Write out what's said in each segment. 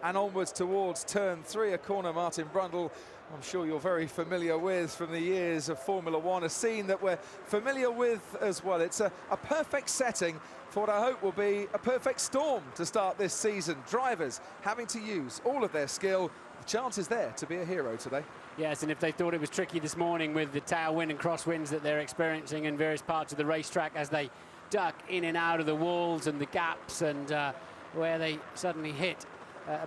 And onwards towards turn 3, a corner Martin Brundle, I'm sure you're very familiar with from the years of Formula One, a scene that we're familiar with as well. It's a perfect setting for what I hope will be a perfect storm to start this season. Drivers having to use all of their skill. The chance is there to be a hero today. Yes, and if they thought it was tricky this morning with the tailwind and crosswinds that they're experiencing in various parts of the racetrack as they duck in and out of the walls and the gaps, and where they suddenly hit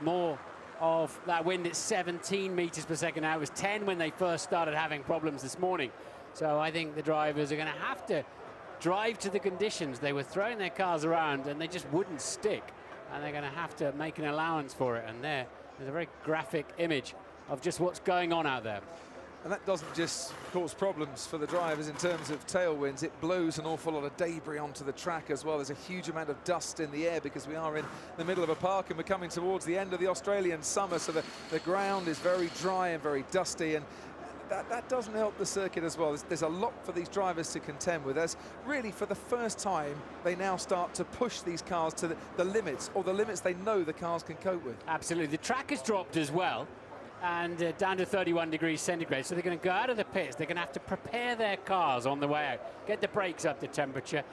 more of that wind at 17 meters per second now. It was 10 when they first started having problems this morning. So I think the drivers are going to have to drive to the conditions. They were throwing their cars around and they just wouldn't stick, and they're going to have to make an allowance for it. And there's a very graphic image of just what's going on out there. And that doesn't just cause problems for the drivers in terms of tailwinds. It blows an awful lot of debris onto the track as well. There's a huge amount of dust in the air because we are in the middle of a park and we're coming towards the end of the Australian summer. So the ground is very dry and very dusty, and that doesn't help the circuit as well. There's a lot for these drivers to contend with, as really for the first time they now start to push these cars to the limits, or the limits they know the cars can cope with. Absolutely. The track has dropped as well, and down to 31 degrees centigrade. So they're going to go out of the pits. They're going to have to prepare their cars on the way out, get the brakes up to temperature,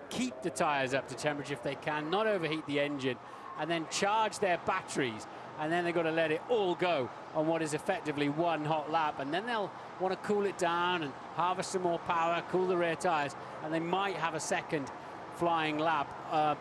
keep the tyres up to temperature if they can, not overheat the engine, and then charge their batteries. And then they've got to let it all go on what is effectively one hot lap. And then they'll want to cool it down and harvest some more power, cool the rear tyres, and they might have a second flying lap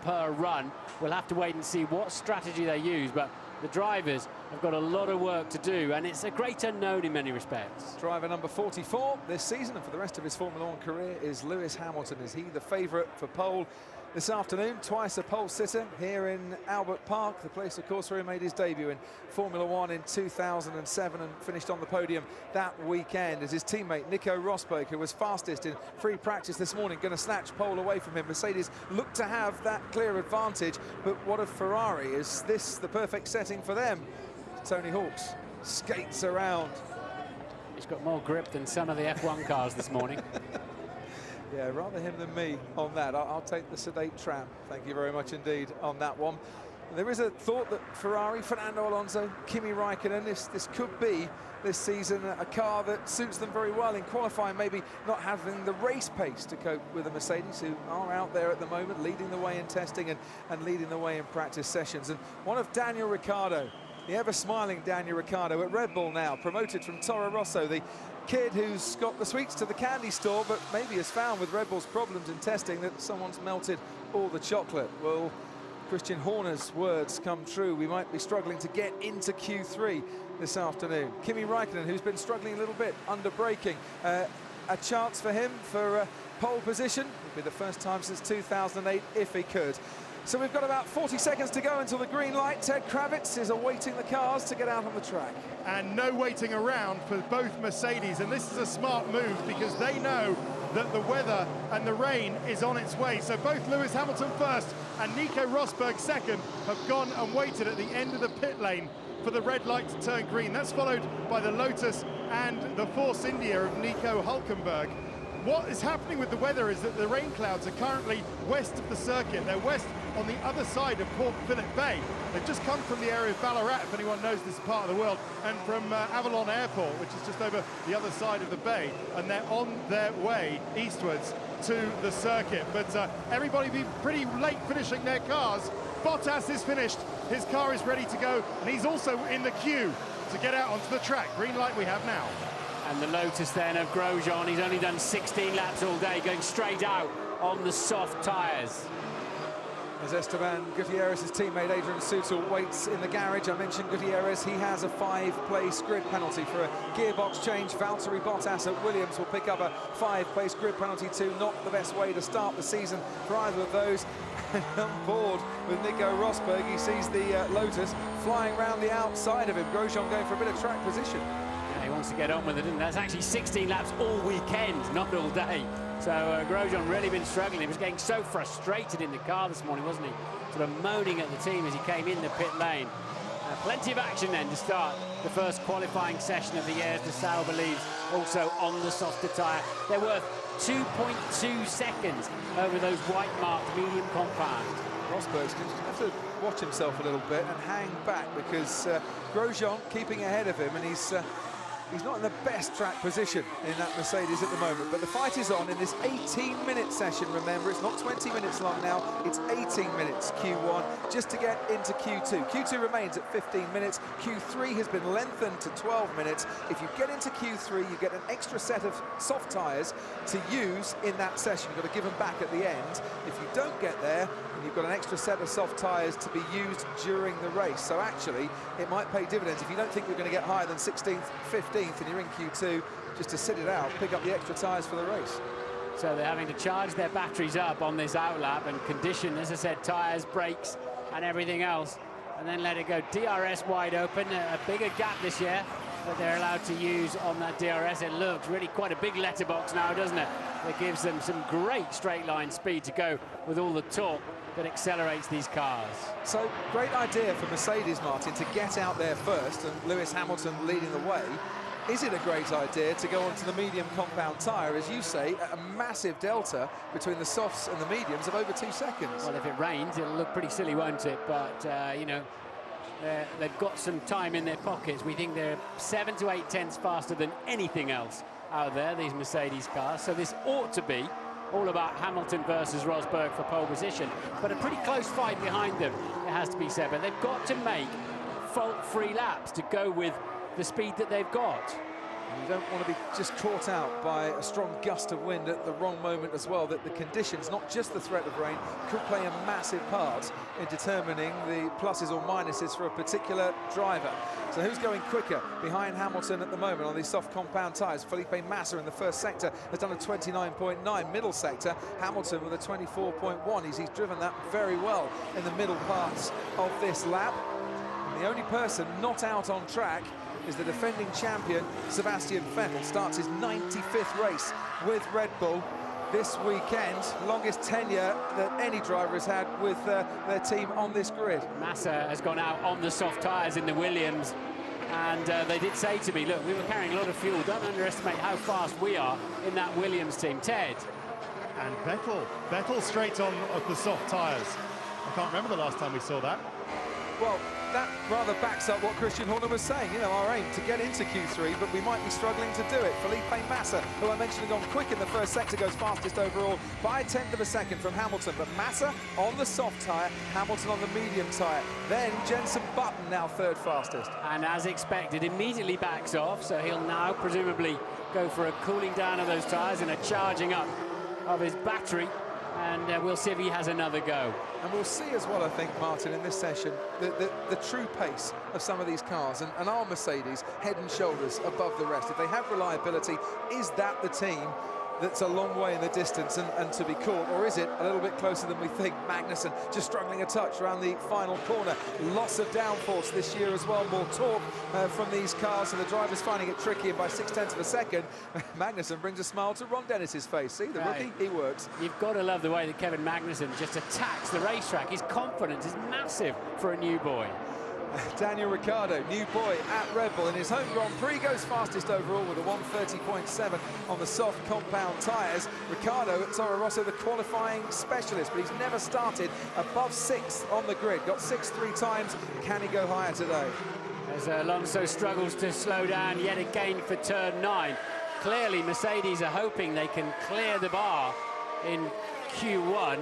per run. We'll have to wait and see what strategy they use, but the drivers have got a lot of work to do, and it's a great unknown in many respects. Driver number 44 this season, and for the rest of his Formula One career, is Lewis Hamilton. Is he the favourite for pole this afternoon? Twice a pole sitter here in Albert Park, the place, of course, where he made his debut in Formula One in 2007 and finished on the podium that weekend. As his teammate Nico Rosberg, who was fastest in free practice this morning, going to snatch pole away from him. Mercedes look to have that clear advantage, but what of Ferrari? Is this the perfect setting for them? Tony Hawks skates around. He's got more grip than some of the F1 cars this morning. Yeah, rather him than me on that. I'll take the sedate tram. Thank you very much indeed on that one. There is a thought that Ferrari, Fernando Alonso, Kimi Raikkonen, this could be this season a car that suits them very well in qualifying, maybe not having the race pace to cope with the Mercedes, who are out there at the moment leading the way in testing and leading the way in practice sessions. And one of Daniel Ricciardo, the ever-smiling Daniel Ricciardo at Red Bull now, promoted from Toro Rosso, the kid who's got the sweets to the candy store, but maybe has found with Red Bull's problems in testing that someone's melted all the chocolate. Well, Christian Horner's words come true. We might be struggling to get into Q3 this afternoon. Kimi Raikkonen, who's been struggling a little bit under braking, a chance for him for pole position. It would be the first time since 2008 if he could. So we've got about 40 seconds to go until the green light. Ted Kravitz is awaiting the cars to get out on the track. And no waiting around for both Mercedes, and this is a smart move because they know that the weather and the rain is on its way. So both Lewis Hamilton first and Nico Rosberg second have gone and waited at the end of the pit lane for the red light to turn green. That's followed by the Lotus and the Force India of Nico Hülkenberg. What is happening with the weather is that the rain clouds are currently west of the circuit. They're west on the other side of Port Phillip Bay. They've just come from the area of Ballarat, if anyone knows this part of the world, and from Avalon Airport, which is just over the other side of the bay, and they're on their way eastwards to the circuit. But everybody be pretty late finishing their cars. Bottas is finished, his car is ready to go, and he's also in the queue to get out onto the track. Green light we have now. And the Lotus then of Grosjean, he's only done 16 laps all day, going straight out on the soft tyres. As Esteban Gutierrez's teammate Adrian Sutil waits in the garage, I mentioned Gutierrez, he has a 5-place grid penalty for a gearbox change. Valtteri Bottas at Williams will pick up a 5-place grid penalty too. Not the best way to start the season for either of those. On board with Nico Rosberg, he sees the Lotus flying around the outside of him. Grosjean going for a bit of track position. Yeah, he wants to get on with it, and that's actually 16 laps all weekend, not all day. So Grosjean really been struggling. He was getting so frustrated in the car this morning, wasn't he? Sort of moaning at the team as he came in the pit lane. Plenty of action then to start the first qualifying session of the year, as the Sauber believes, also on the softer tyre. They're worth 2.2 seconds over those white-marked medium compounds. Rosberg's going to have to watch himself a little bit and hang back, because Grosjean keeping ahead of him, and he's not in the best track position in that Mercedes at the moment. But the fight is on in this 18-minute session. Remember, it's not 20 minutes long now, it's 18 minutes Q1 just to get into Q2. Q2 remains at 15 minutes. Q3 has been lengthened to 12 minutes. If you get into Q3, you get an extra set of soft tyres to use in that session. You've got to give them back at the end. If you don't get there, then you've got an extra set of soft tyres to be used during the race. So actually, it might pay dividends if you don't think you're going to get higher than 16th, 15th, and you're in Q2, just to sit it out, pick up the extra tyres for the race. So they're having to charge their batteries up on this outlap and condition, as I said, tyres, brakes, and everything else, and then let it go. DRS wide open, a bigger gap this year that they're allowed to use on that DRS. It looks really quite a big letterbox now, doesn't it? That gives them some great straight line speed to go with all the torque that accelerates these cars. So great idea for Mercedes, Martin, to get out there first, and Lewis Hamilton leading the way. Is it a great idea to go onto the medium compound tyre, as you say, at a massive delta between the softs and the mediums of over 2 seconds? Well, if it rains, it'll look pretty silly, won't it? But, you know, they've got some time in their pockets. We think they're 7 to 8 tenths faster than anything else out there, these Mercedes cars. So this ought to be all about Hamilton versus Rosberg for pole position. But a pretty close fight behind them, it has to be said. But they've got to make fault-free laps to go with the speed that they've got. You don't want to be just caught out by a strong gust of wind at the wrong moment as well, that the conditions, not just the threat of rain, could play a massive part in determining the pluses or minuses for a particular driver. So who's going quicker behind Hamilton at the moment on these soft compound tyres? Felipe Massa in the first sector has done a 29.9. Middle sector, Hamilton with a 24.1. He's driven that very well in the middle parts of this lap. And the only person not out on track is the defending champion, Sebastian Vettel. Starts his 95th race with Red Bull this weekend. Longest tenure that any driver has had with their team on this grid. Massa has gone out on the soft tyres in the Williams, and they did say to me, look, we were carrying a lot of fuel. Don't underestimate how fast we are in that Williams team. Ted. And Vettel straight on the soft tyres. I can't remember the last time we saw that. Well, that rather backs up what Christian Horner was saying. You know, our aim to get into Q3, but we might be struggling to do it. Felipe Massa, who I mentioned had gone quick in the first sector, goes fastest overall by 1/10 of a second from Hamilton. But Massa on the soft tyre, Hamilton on the medium tyre. Then Jenson Button now third fastest. And as expected, immediately backs off, so he'll now presumably go for a cooling down of those tyres and a charging up of his battery. And we'll see if he has another go. And we'll see as well, I think, Martin, in this session, the true pace of some of these cars. And are Mercedes head and shoulders above the rest? If they have reliability, is that the team that's a long way in the distance and to be caught? Or is it a little bit closer than we think? Magnussen just struggling a touch around the final corner. Loss of downforce this year as well. More torque from these cars, so the driver's finding it tricky. And by 6/10 of a second, Magnussen brings a smile to Ron Dennis's face. See, the rookie, he works. You've got to love the way that Kevin Magnussen just attacks the racetrack. His confidence is massive for a new boy. Daniel Ricciardo, new boy at Red Bull in his home Grand Prix, goes fastest overall with a 1:30.7 on the soft compound tyres. Ricciardo at Toro Rosso, the qualifying specialist, but he's never started above 6th on the grid. Got 6th 3 times. Can he go higher today? As Alonso struggles to slow down yet again for turn 9. Clearly, Mercedes are hoping they can clear the bar in Q1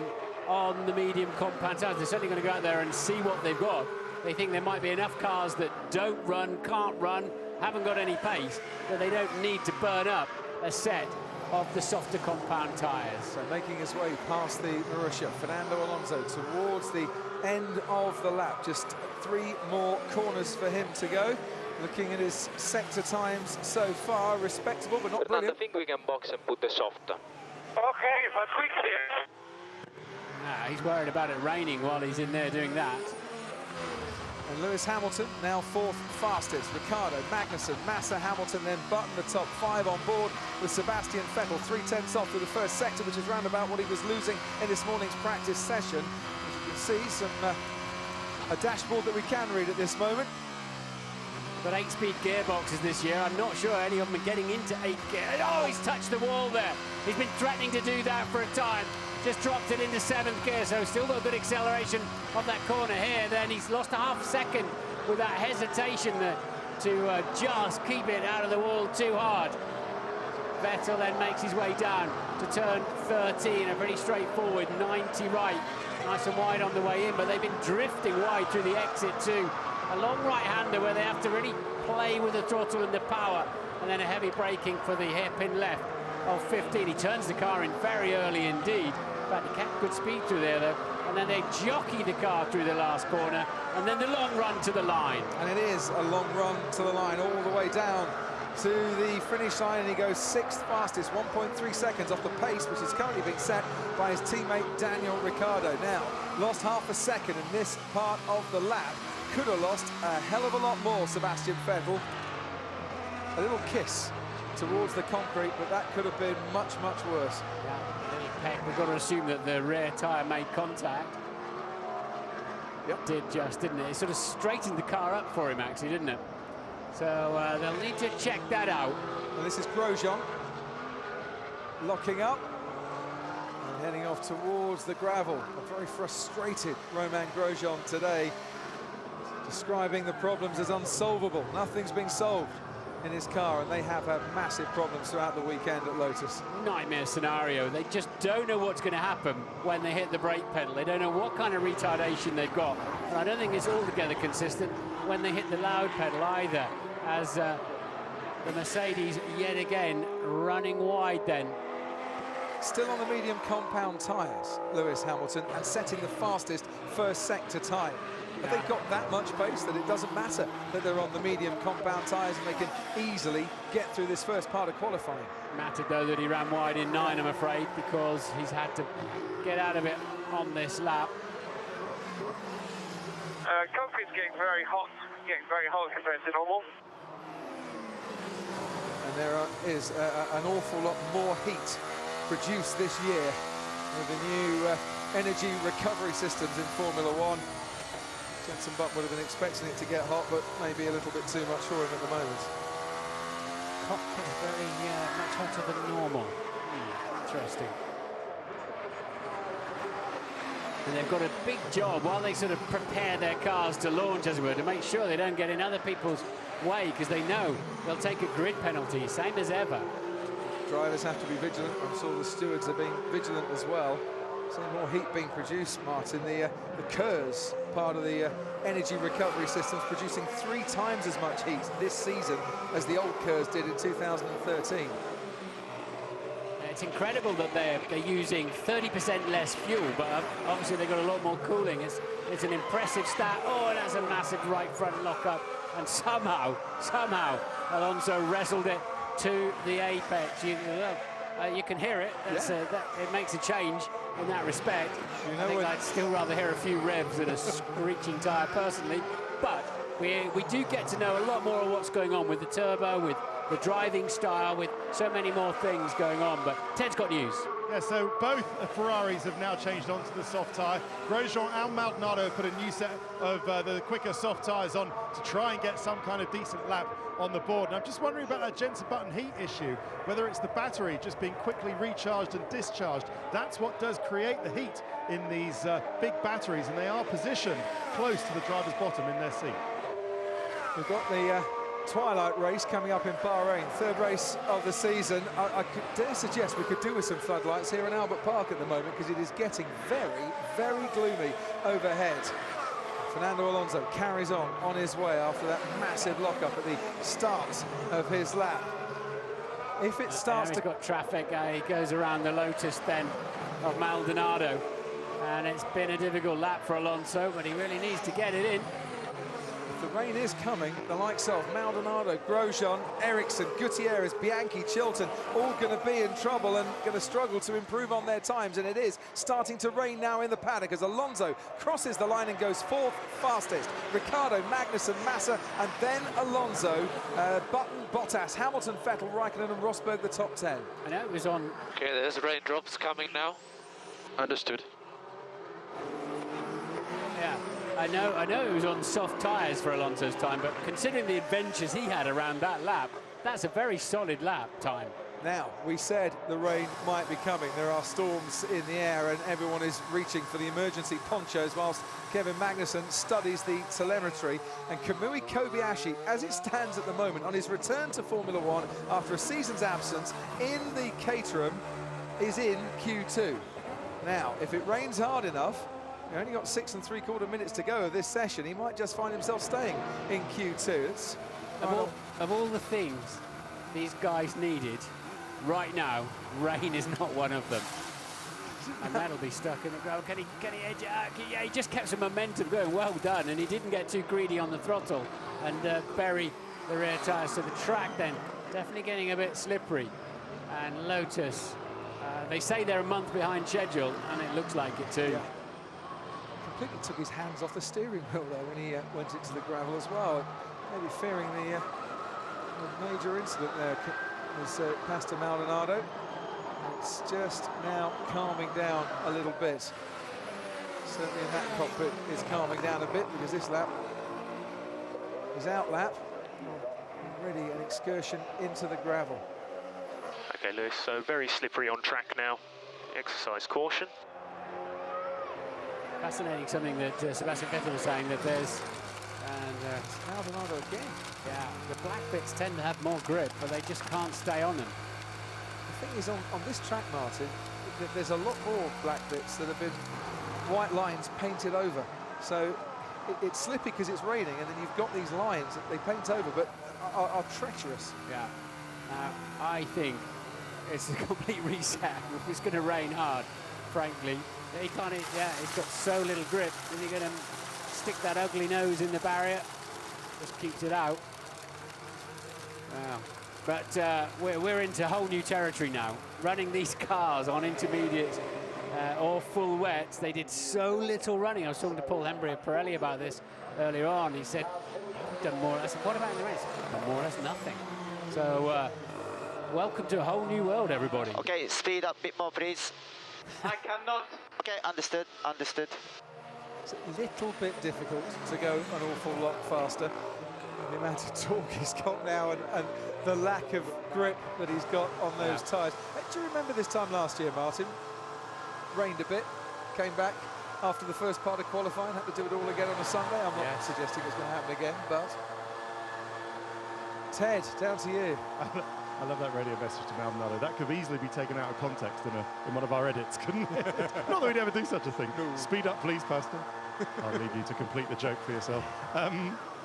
on the medium compound tyres. They're certainly going to go out there and see what they've got. They think there might be enough cars that don't run, can't run, haven't got any pace, that they don't need to burn up a set of the softer compound tyres. So making his way past the Marussia, Fernando Alonso towards the end of the lap. Just 3 more corners for him to go. Looking at his sector times so far, respectable but not brilliant. I think we can box and put the soft. Okay, but quickly. He's worried about it raining while he's in there doing that. And Lewis Hamilton now 4th fastest. Ricciardo, Magnussen, Massa, Hamilton, then Button, the top 5 on board with Sebastian Vettel. 3/10 off to the first sector, which is round about what he was losing in this morning's practice session. As you can see, a dashboard that we can read at this moment. Got 8-speed gearboxes this year. I'm not sure any of them are getting into 8th gear. Oh, he's touched the wall there. He's been threatening to do that for a time. just dropped it into 7th gear, so still got good acceleration off that corner here. Then he's lost a half second with that hesitation to just keep it out of the wall too hard. Vettel then makes his way down to turn 13, a pretty straightforward 90 right. Nice and wide on the way in, but they've been drifting wide through the exit too. A long right-hander where they have to really play with the throttle and the power, and then a heavy braking for the hairpin left of 15. He turns the car in very early indeed. In fact, he kept good speed through there though. And then they jockey the car through the last corner, and then the long run to the line. And it is a long run to the line all the way down to the finish line, and he goes 6th fastest, 1.3 seconds off the pace, which is currently being set by his teammate Daniel Ricciardo. Now, lost half a second in this part of the lap. Could have lost a hell of a lot more, Sebastian Vettel. A little kiss towards the concrete, but that could have been much, much worse. Yeah, little peck. We've got to assume that the rear tyre made contact. Yep. Did just, didn't it? It sort of straightened the car up for him, actually, didn't it? So they'll need to check that out. And this is Grosjean locking up and heading off towards the gravel. A very frustrated Romain Grosjean today, describing the problems as unsolvable. Nothing's been solved in his car, and they have had massive problems throughout the weekend at Lotus. Nightmare scenario. They just don't know what's going to happen when they hit the brake pedal. They don't know what kind of retardation they've got. And I don't think it's altogether consistent when they hit the loud pedal either, as the Mercedes yet again running wide then. Still on the medium compound tyres, Lewis Hamilton, and setting the fastest first sector time. But they've got that much pace that it doesn't matter that they're on the medium compound tyres, and they can easily get through this first part of qualifying. Mattered though that he ran wide in 9, I'm afraid, because he's had to get out of it on this lap. Concrete's getting very hot compared to normal. And there is an awful lot more heat produced this year with the new energy recovery systems in Formula One. Jenson Button would have been expecting it to get hot, but maybe a little bit too much for him at the moment. Cockpit very much hotter than normal. Interesting. And they've got a big job while they sort of prepare their cars to launch, as it were, to make sure they don't get in other people's way, because they know they'll take a grid penalty, same as ever. Drivers have to be vigilant. I'm sure the stewards are being vigilant as well. So more heat being produced, Martin. The KERS, part of the energy recovery systems, producing 3 times as much heat this season as the old KERS did in 2013. It's incredible that they're using 30% less fuel, but obviously they've got a lot more cooling. It's an impressive stat. Oh, and that's a massive right front lockup. And somehow, Alonso wrestled it to the apex. You can hear it. It makes a change in that respect. I think I'd still rather hear a few revs than a screeching tyre personally, but we do get to know a lot more of what's going on with the turbo, with the driving style, with so many more things going on. But Ted's got news. Yeah, so both Ferraris have now changed onto the soft tyre. Grosjean and Maldonado put a new set of the quicker soft tyres on to try and get some kind of decent lap on the board. And I'm just wondering about that Jenson Button heat issue, whether it's the battery just being quickly recharged and discharged. That's what does create the heat in these big batteries, and they are positioned close to the driver's bottom in their seat. We've got the twilight race coming up in Bahrain, 3rd race of the season. I could dare suggest we could do with some floodlights here in Albert Park at the moment, because it is getting very, very gloomy overhead. Fernando Alonso carries on his way after that massive lockup at the start of his lap. If it starts to... He's got traffic, he goes around the Lotus then of Maldonado, and it's been a difficult lap for Alonso, but he really needs to get it in. The rain is coming. The likes of Maldonado, Grosjean, Ericsson, Gutierrez, Bianchi, Chilton, all going to be in trouble and going to struggle to improve on their times. And it is starting to rain now in the paddock as Alonso crosses the line and goes 4th fastest. Ricciardo, Magnussen, Massa, and then Alonso, Button, Bottas, Hamilton, Vettel, Raikkonen and Rosberg, the top 10. I know it was on... Okay, there's raindrops coming now. Understood. Yeah. I know it was on soft tyres for Alonso's time, but considering the adventures he had around that lap, that's a very solid lap time. Now, we said the rain might be coming. There are storms in the air and everyone is reaching for the emergency ponchos whilst Kevin Magnussen studies the telemetry. And Kamui Kobayashi, as it stands at the moment, on his return to Formula One after a season's absence in the Caterham, is in Q2. Now, if it rains hard enough, we've only got 6 3/4 minutes to go of this session, he might just find himself staying in Q2. It's Of all the things these guys needed, right now, rain is not one of them. And that'll be stuck in the ground. Can he edge it out? Yeah, he just kept some momentum going. Well done. And he didn't get too greedy on the throttle and bury the rear tyres to the track then. Definitely getting a bit slippery. And Lotus, they say they're a month behind schedule, and it looks like it too. Yeah. Completely took his hands off the steering wheel though when he went into the gravel as well. Maybe fearing the major incident there was Pastor Maldonado. It's just now calming down a little bit. Certainly in that cockpit it's calming down a bit because this lap is out lap. Already an excursion into the gravel. Okay, Lewis, so very slippery on track now. Exercise caution. Fascinating, something that Sebastian Vettel was saying, that there's... And Maldonado again. yeah, the black bits tend to have more grip, but they just can't stay on them. The thing is, on this track, Martin, there's a lot more black bits that have been white lines painted over. So it's slippy because it's raining, and then you've got these lines that they paint over, but are treacherous. Yeah. I think it's a complete reset. If it's going to rain hard, frankly, he can't. Yeah, he's got so little grip. Is he going to stick that ugly nose in the barrier? Just keeps it out. Wow. But we're into whole new territory now. Running these cars on intermediates or full wets, they did so little running. I was talking to Paul Hembry of Pirelli about this earlier on. He said, we've done more. I said, what about in the race? More or less nothing. So welcome to a whole new world, everybody. Okay, speed up a bit more, please. I cannot. Okay, understood, understood. It's a little bit difficult to go an awful lot faster. The amount of torque he's got now and the lack of grip that he's got on those tyres. Do you remember this time last year, Martin? Rained a bit, came back after the first part of qualifying, had to do it all again on a Sunday. I'm not suggesting it's going to happen again, but... Ted, down to you. I love that radio message to Maldonado. That could easily be taken out of context in one of our edits, couldn't it? Not that we'd ever do such a thing. No. Speed up, please, Pastor. I'll leave you to complete the joke for yourself.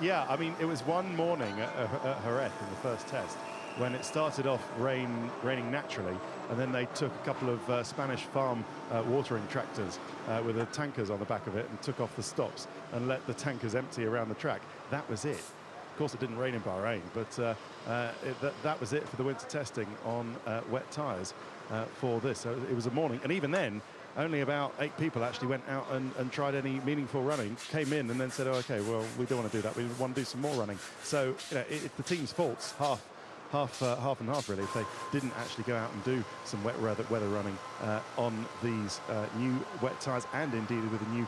Yeah, I mean, it was one morning at Jerez in the first test when it started off raining naturally, and then they took a couple of Spanish farm watering tractors with the tankers on the back of it and took off the stops and let the tankers empty around the track. That was it. Of course, it didn't rain in Bahrain, but that was it for the winter testing on wet tyres for this. So it was a morning, and even then, only about 8 people actually went out and tried any meaningful running, came in and then said, oh, okay, well, we don't want to do that. We want to do some more running. So, you know, it's the team's faults, half and half, really, if they didn't actually go out and do some weather running on these new wet tyres and indeed with the new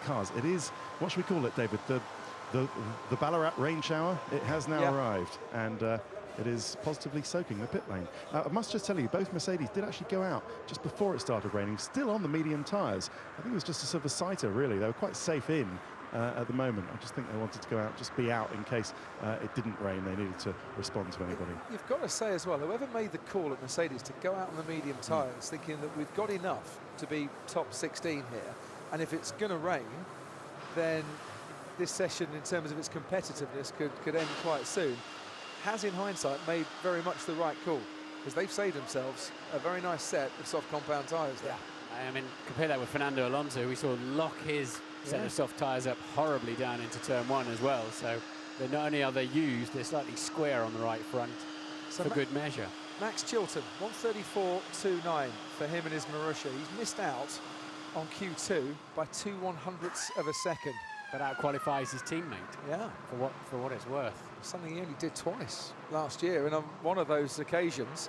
cars. It is, what should we call it, David? The Ballarat rain shower, it has now arrived, and it is positively soaking the pit lane. I must just tell you, both Mercedes did actually go out just before it started raining, still on the medium tyres. I think it was just a sort of a sighter, really. They were quite safe in at the moment. I just think they wanted to go out, just be out in case it didn't rain. They needed to respond to anybody. You've got to say as well, whoever made the call at Mercedes to go out on the medium tyres, thinking that we've got enough to be top 16 here, and if it's going to rain, then this session, in terms of its competitiveness, could end quite soon, has in hindsight made very much the right call, because they've saved themselves a very nice set of soft compound tyres there. I mean, compare that with Fernando Alonso. We saw lock his set of soft tyres up horribly down into turn 1 as well. So they're not only are they used, they're slightly square on the right front for good measure. Max Chilton, 1:34.29 for him and his Marussia. He's missed out on Q2 by 2/100ths of a second. But out-qualifies his teammate. Yeah. For what it's worth. Something he only did twice last year, and on one of those occasions,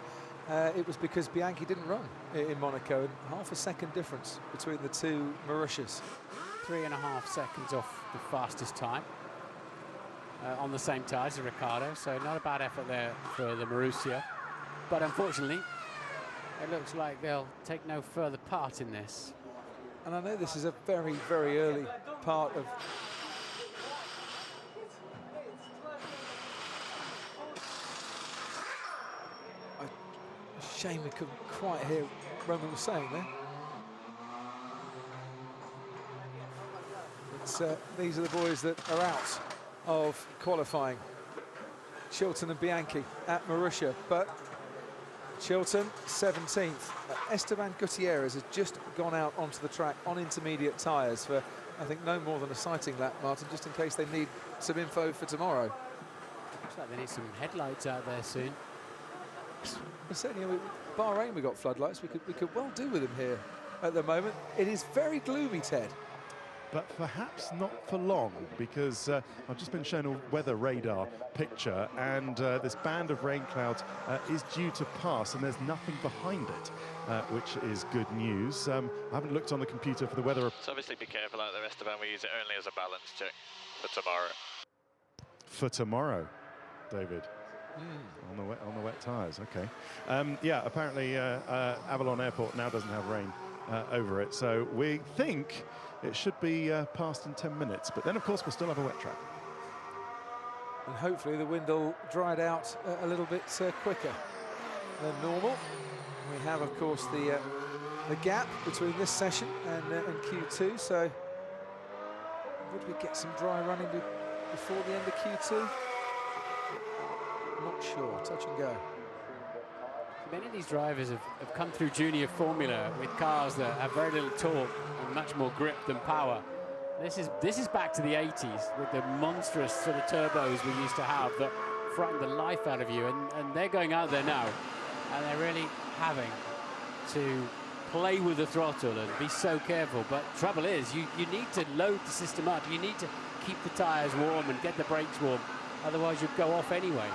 it was because Bianchi didn't run in Monaco, and half a second difference between the two Marussias. 3.5 seconds off the fastest time on the same tyres as Ricciardo, so not a bad effort there for the Marussia. but unfortunately, it looks like they'll take no further part in this. And I know this is a very, very early part of... Shame we couldn't quite hear what Roman was saying there. It's, these are the boys that are out of qualifying. Chilton and Bianchi at Marussia, but Chilton 17th. Esteban Gutierrez has just gone out onto the track on intermediate tyres for, I think, no more than a sighting lap, Martin, just in case they need some info for tomorrow. Looks like they need some headlights out there soon. Certainly, Bahrain, we got floodlights. We could well do with them here at the moment. It is very gloomy, Ted. But perhaps not for long, because I've just been shown a weather radar picture, and this band of rain clouds is due to pass, and there's nothing behind it, which is good news. I haven't looked on the computer for the weather. So obviously be careful out there, Esteban. We use it only as a balance check for tomorrow. For tomorrow, David. On the wet tyres, okay. Yeah, apparently Avalon Airport now doesn't have rain over it, so we think it should be passed in 10 minutes, but then of course we'll still have a wet track. And hopefully the wind will dry it out a little bit quicker than normal. We have, of course, the gap between this session and Q2, so would we get some dry running before the end of Q2? Not sure, touch and go. Many of these drivers have come through junior formula with cars that have very little torque and much more grip than power. This is back to the 80s with the monstrous sort of turbos we used to have that frightened the life out of you, and they're going out there now and they're really having to play with the throttle and be so careful. But trouble is, you need to load the system up, you need to keep the tyres warm and get the brakes warm, otherwise you'll go off anyway.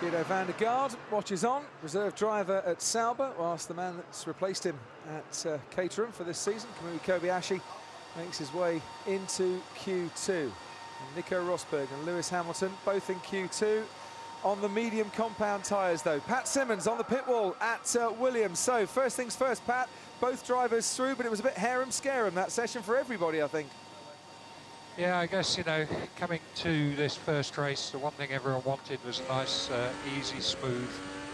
Guido van der Garde watches on, reserve driver at Sauber, whilst the man that's replaced him at Caterham for this season, Kamui Kobayashi, makes his way into Q2. And Nico Rosberg and Lewis Hamilton both in Q2 on the medium compound tyres though. Pat Simmons on the pit wall at Williams. So first things first, Pat, both drivers through, but it was a bit harem-scarum that session for everybody, I think. Yeah, I guess, you know, coming to this first race, the one thing everyone wanted was a nice, easy, smooth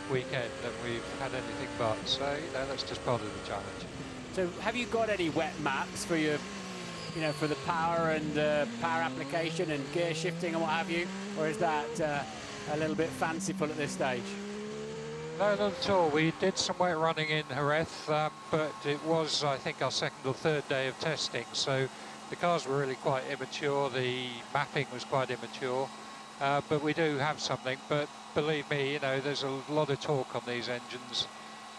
weekend, and we've had anything but. So, you know, that's just part of the challenge. So, have you got any wet maps for your, you know, for the power and power application and gear shifting and what have you, or is that a little bit fanciful at this stage? No, not at all. We did some wet running in Jerez, but it was, I think, our second or third day of testing. So. The cars were really quite immature, the mapping was quite immature, but we do have something. But believe me, you know, there's a lot of torque on these engines.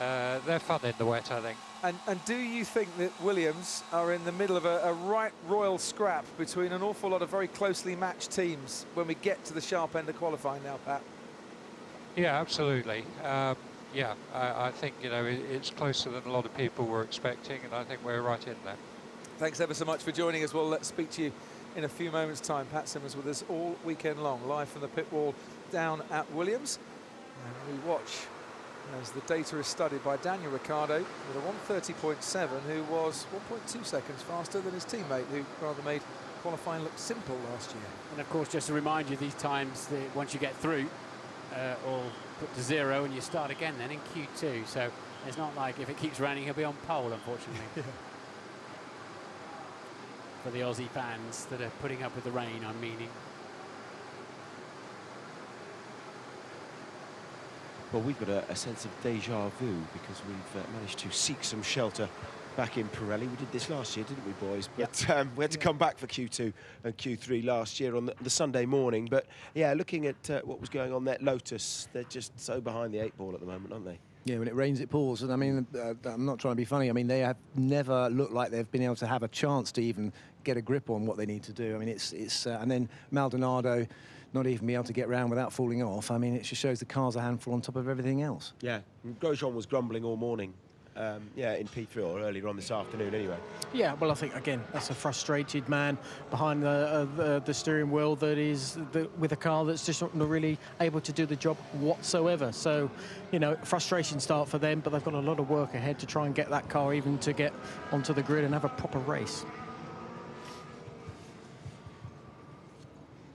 They're fun in the wet, I think. And do you think that Williams are in the middle of a right royal scrap between an awful lot of very closely matched teams when we get to the sharp end of qualifying now, Pat? Yeah, absolutely. Yeah, I think, you know, it's closer than a lot of people were expecting, and I think we're right in there. Thanks ever so much for joining us. We'll speak to you in a few moments' time. Pat Simmons with us all weekend long, live from the pit wall down at Williams. And we watch as the data is studied by Daniel Ricciardo with a 1:30.7, who was 1.2 seconds faster than his teammate, who rather made qualifying look simple last year. And of course, just to remind you, these times, once you get through, all put to zero and you start again then in Q2. So it's not like if it keeps raining, he'll be on pole, unfortunately. Yeah. For the Aussie fans that are putting up with the rain, I'm meaning. Well, we've got a sense of deja vu because we've managed to seek some shelter back in Pirelli. We did this last year, didn't we, boys? But we had to come back for Q2 and Q3 last year on the Sunday morning. But, yeah, looking at what was going on there, Lotus, they're just so behind the 8 ball at the moment, aren't they? Yeah, when it rains, it pours. And I mean, I'm not trying to be funny. I mean, they have never looked like they've been able to have a chance to even get a grip on what they need to do. I mean, and then Maldonado not even be able to get round without falling off. I mean, it just shows the car's a handful on top of everything else. Yeah, Grosjean was grumbling all morning yeah, in P3 or earlier on this afternoon anyway. Yeah, well, I think, again, that's a frustrated man behind the steering wheel that is with a car that's just not really able to do the job whatsoever. So, you know, frustrating start for them, but they've got a lot of work ahead to try and get that car even to get onto the grid and have a proper race.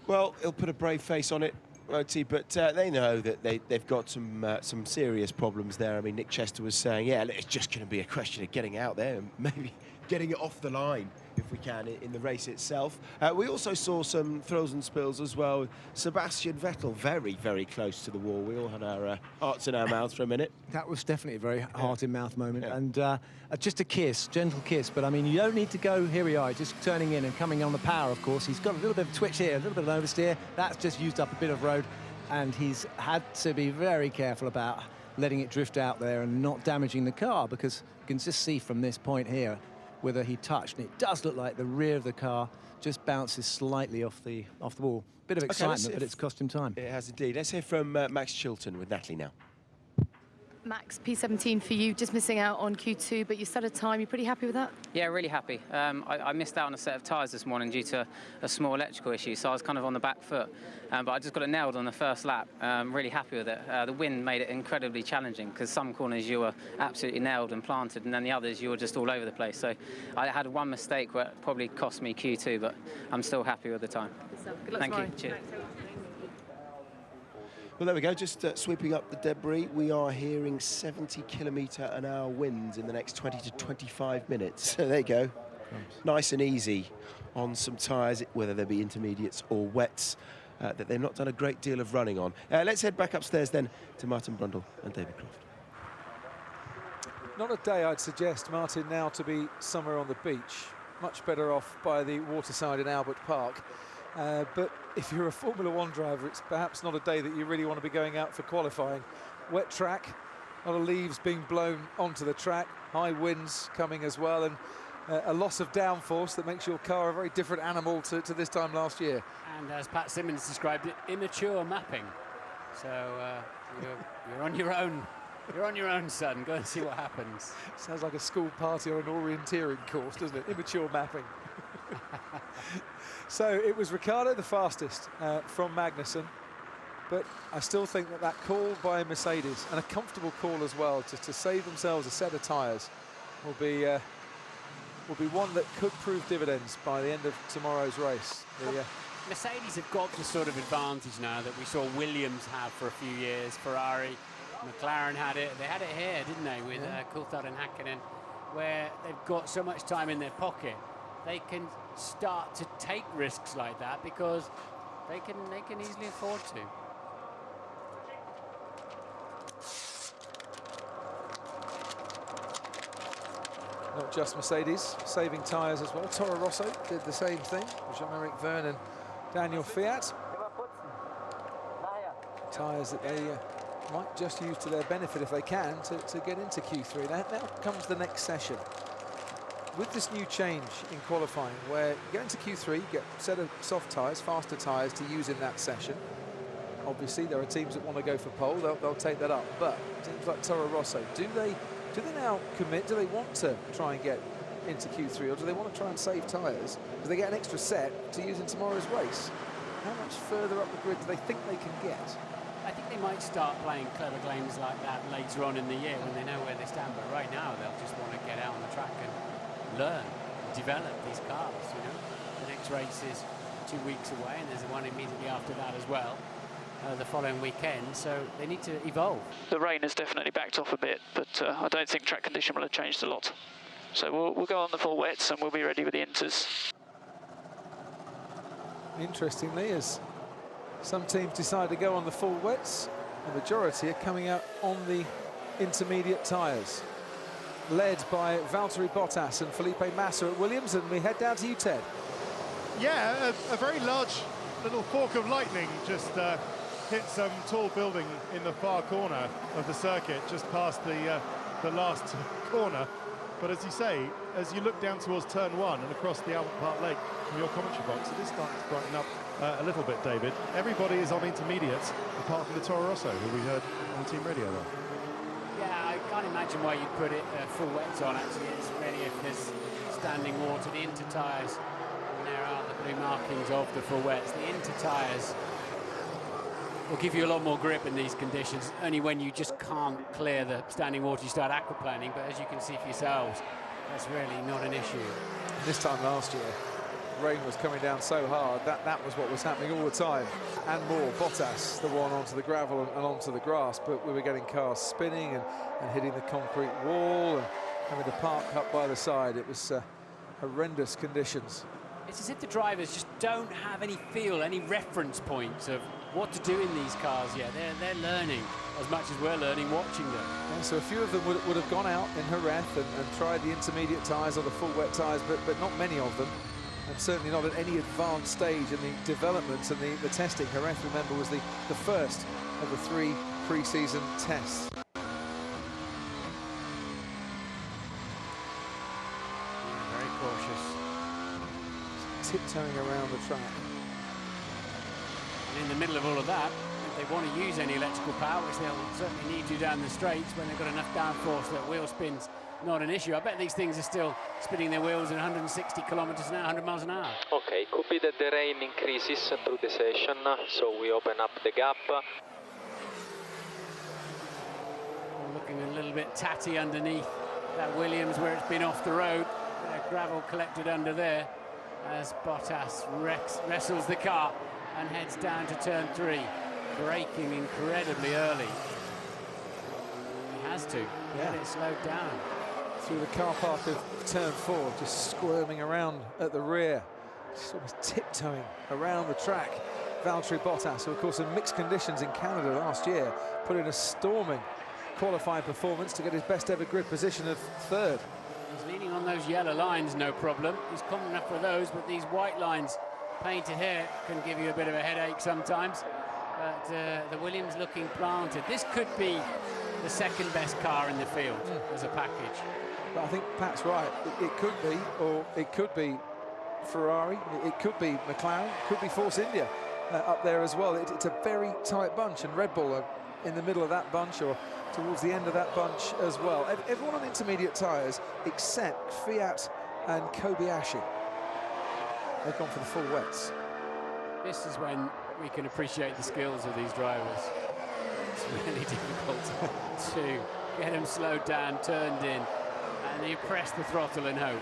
Well, he'll put a brave face on it, won't he? But they know that they've got some serious problems there. I mean, Nick Chester was saying, yeah, it's just going to be a question of getting out there and maybe getting it off the line if we can in the race itself. We also saw some thrills and spills as well. Sebastian Vettel very, very close to the wall. We all had our hearts in our mouths for a minute. That was definitely a very heart-in-mouth moment. Yeah. And just a kiss, gentle kiss. But, I mean, you don't need to go, here we are, just turning in and coming on the power, of course. He's got a little bit of twitch here, a little bit of oversteer. That's just used up a bit of road. And he's had to be very careful about letting it drift out there and not damaging the car, because you can just see from this point here whether he touched, and it does look like the rear of the car just bounces slightly off the wall. Bit of excitement, but it's cost him time. It has indeed. Let's hear from Max Chilton with Natalie now. Max, P17 for you, just missing out on Q2, but you set a time. You pretty happy with that? Yeah, really happy. I missed out on a set of tyres this morning due to a small electrical issue, so I was kind of on the back foot. But I just got it nailed on the first lap. Really happy with it. The wind made it incredibly challenging, because some corners you were absolutely nailed and planted, and then the others you were just all over the place. So I had one mistake where it probably cost me Q2, but I'm still happy with the time. Good luck Thank tomorrow. you. Cheers. Well, there we go, just sweeping up the debris. We are hearing 70km/h winds in the next 20 to 25 minutes. There you go. Nice and easy on some tyres, whether they be intermediates or wets, that they've not done a great deal of running on. Let's head back upstairs then to Martin Brundle and David Croft. Not a day I'd suggest Martin now to be somewhere on the beach. Much better off by the waterside in Albert Park. But if you're a Formula One driver, it's perhaps not a day that you really want to be going out for qualifying. Wet track, a lot of leaves being blown onto the track, high winds coming as well, and a loss of downforce that makes your car a very different animal to this time last year. And as Pat Simmons described it, immature mapping. So you're on your own. You're on your own, son. Go and see what happens. Sounds like a school party or an orienteering course, doesn't it? Immature mapping. So it was Ricciardo the fastest from Magnussen, but I still think that call by Mercedes, and a comfortable call as well, to save themselves a set of tyres, will be one that could prove dividends by the end of tomorrow's race. Mercedes have got the sort of advantage now that we saw Williams have for a few years. Ferrari, McLaren had it. They had it here, didn't they, with Coulthard and Hakkinen, where they've got so much time in their pocket. They can start to take risks like that because they can easily afford to. Not just Mercedes, saving tyres as well. Toro Rosso did the same thing. Jean-Eric Verne and Daniel Fiat. Tyres that they might just use to their benefit if they can to get into Q3. Now comes the next session. With this new change in qualifying, where you get into Q3, you get a set of soft tyres, faster tyres to use in that session. Obviously, there are teams that want to go for pole, they'll take that up. But teams like Toro Rosso, do they now commit? Do they want to try and get into Q3, or do they want to try and save tyres? Do they get an extra set to use in tomorrow's race? How much further up the grid do they think they can get? I think they might start playing clever games like that later on in the year when they know where they stand. But right now, they'll just want to get out on the track and learn, develop these cars, you know. The next race is 2 weeks away, and there's one immediately after that as well, the following weekend, so they need to evolve. The rain has definitely backed off a bit, but I don't think track condition will have changed a lot. So we'll go on the full wets and we'll be ready with the inters. Interestingly, as some teams decide to go on the full wets, the majority are coming out on the intermediate tyres, led by Valtteri Bottas and Felipe Massa at Williams. And we head down to you, Ted. Yeah, a very large little fork of lightning just hit some tall building in the far corner of the circuit, just past the last corner. But as you say, as you look down towards turn 1 and across the Albert Park Lake from your commentary box, it is starting to brighten up a little bit, David. Everybody is on intermediates, apart from the Toro Rosso, who we heard on the team radio there. Yeah, I kind of imagine why you'd put it full wets on. Actually, it's ready if there's standing water. The inter tyres, and there are the blue markings of the full wets. The inter tyres will give you a lot more grip in these conditions. Only when you just can't clear the standing water you start aquaplaning, but as you can see for yourselves, that's really not an issue. This time last year, rain was coming down so hard that was what was happening all the time, and more. Bottas, the one onto the gravel and onto the grass, but we were getting cars spinning and hitting the concrete wall and having to park up by the side. It was horrendous conditions. It's as if the drivers just don't have any feel, any reference points of what to do in these cars yet. They're learning as much as we're learning watching them. Yeah, so a few of them would have gone out in Jerez and tried the intermediate tyres or the full wet tyres, but not many of them, and certainly not at any advanced stage in the development and the testing. Jerez, remember, was the first of the 3 pre-season tests. Very cautious. Tiptoeing around the track. And in the middle of all of that, if they want to use any electrical power, which they'll certainly need to down the straights when they've got enough downforce that wheel spin's not an issue. I bet these things are still spinning their wheels at 160 kilometers an hour, 100 miles an hour. Okay, could be that the rain increases through the session, so we open up the gap. Looking a little bit tatty underneath that Williams where it's been off the road. Gravel collected under there as Bottas wrestles the car and heads down to turn 3, braking incredibly early. He has to get it slowed down. Through the car park of turn 4, just squirming around at the rear, sort of tiptoeing around the track. Valtteri Bottas, who of course in mixed conditions in Canada last year, put in a storming qualifying performance to get his best ever grid position of 3rd. He's leaning on those yellow lines, no problem. He's common enough for those, but these white lines painted here can give you a bit of a headache sometimes. But the Williams looking planted. This could be the 2nd best car in the field as a package. But I think Pat's right. It could be, or it could be Ferrari. It could be McLaren. It could be Force India up there as well. It's a very tight bunch, and Red Bull are in the middle of that bunch or towards the end of that bunch as well. Everyone on intermediate tyres except Fiat and Kobayashi. They've gone for the full wets. This is when we can appreciate the skills of these drivers. It's really difficult to get them slowed down, turned in, and you press the throttle and hope.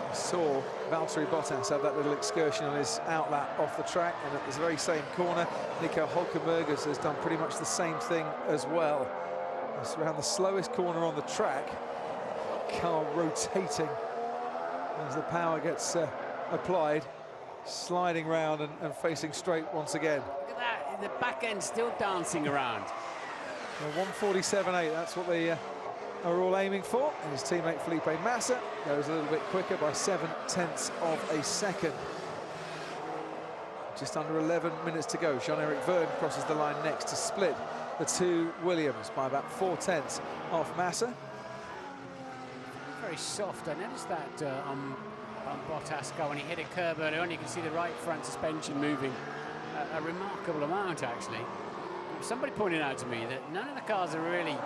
I saw Valtteri Bottas have that little excursion on his outlap off the track, and at this very same corner, Nico Hülkenberg has done pretty much the same thing as well. It's around the slowest corner on the track, car rotating as the power gets applied, sliding round and facing straight once again. Look at that, the back end still dancing around. Well, 1:47.8, that's what they are all aiming for. And his teammate Felipe Massa goes a little bit quicker by 0.7 of a second. Just under 11 minutes to go. Jean-Eric Vergne crosses the line next to split the 2 Williams by about 0.4 off Massa. Very soft. I noticed that on Bottas car when he hit a curb earlier on. You can see the right front suspension moving a remarkable amount, actually. Somebody pointed out to me that none of the cars are really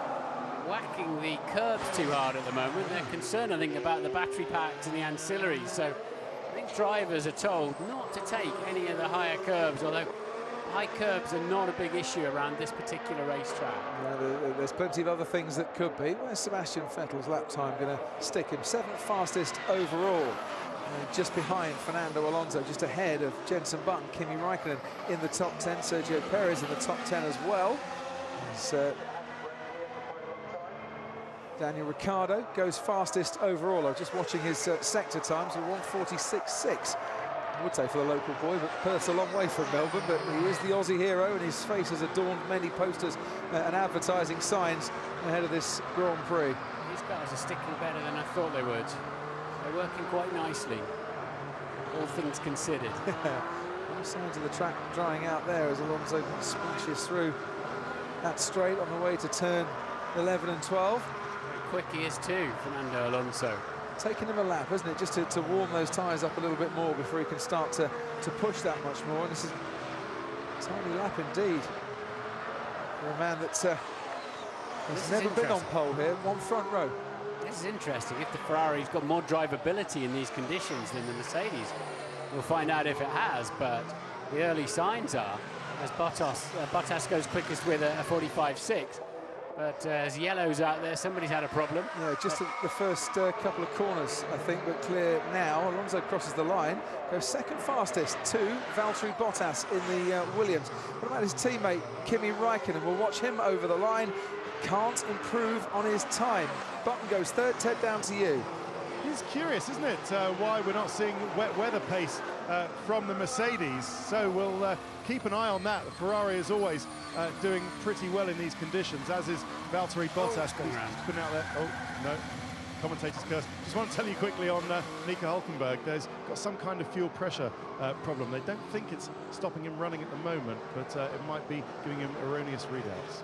whacking the curbs too hard at the moment. They're concerned, I think, about the battery packs and the ancillaries. So I think drivers are told not to take any of the higher curbs, although high curbs are not a big issue around this particular racetrack. Yeah, there's plenty of other things that could be. Where's Sebastian Vettel's lap time going to stick him? 7th fastest overall. Just behind Fernando Alonso, just ahead of Jenson Button, Kimi Raikkonen in the top 10, Sergio Perez in the top 10 as well. As, Daniel Ricciardo goes fastest overall. I was just watching his sector times, so 1:46.6. I would say for the local boy, but Perth's a long way from Melbourne, but he is the Aussie hero, and his face has adorned many posters and advertising signs ahead of this Grand Prix. These cars are sticking better than I thought they would. They're working quite nicely, all things considered. All signs of the track drying out there as Alonso splashes through that straight on the way to turn 11 and 12. Very quick he is too, Fernando Alonso. Taking him a lap, isn't it, just to warm those tyres up a little bit more before he can start to push that much more. And this is a tiny lap indeed for a man that He's never been on pole here, one front row. This is interesting. If the Ferrari's got more drivability in these conditions than the Mercedes, we'll find out if it has, but the early signs are, as Bottas goes quickest with a 45.6, but as yellow's out there, somebody's had a problem. Yeah, just the first couple of corners, I think, but clear now. Alonso crosses the line, goes second fastest to Valtteri Bottas in the Williams. What about his teammate, Kimi Räikkönen? We'll watch him over the line. Can't improve on his time. Button goes third. Ted, down to you. It's curious, isn't it, why we're not seeing wet weather pace from the Mercedes. So we'll keep an eye on that. The Ferrari is always doing pretty well in these conditions, as is Valtteri Bottas. He's putting out there. Oh, no. Commentator's curse. Just want to tell you quickly on Nico Hülkenberg, there's got some kind of fuel pressure problem. They don't think it's stopping him running at the moment, but it might be giving him erroneous readouts.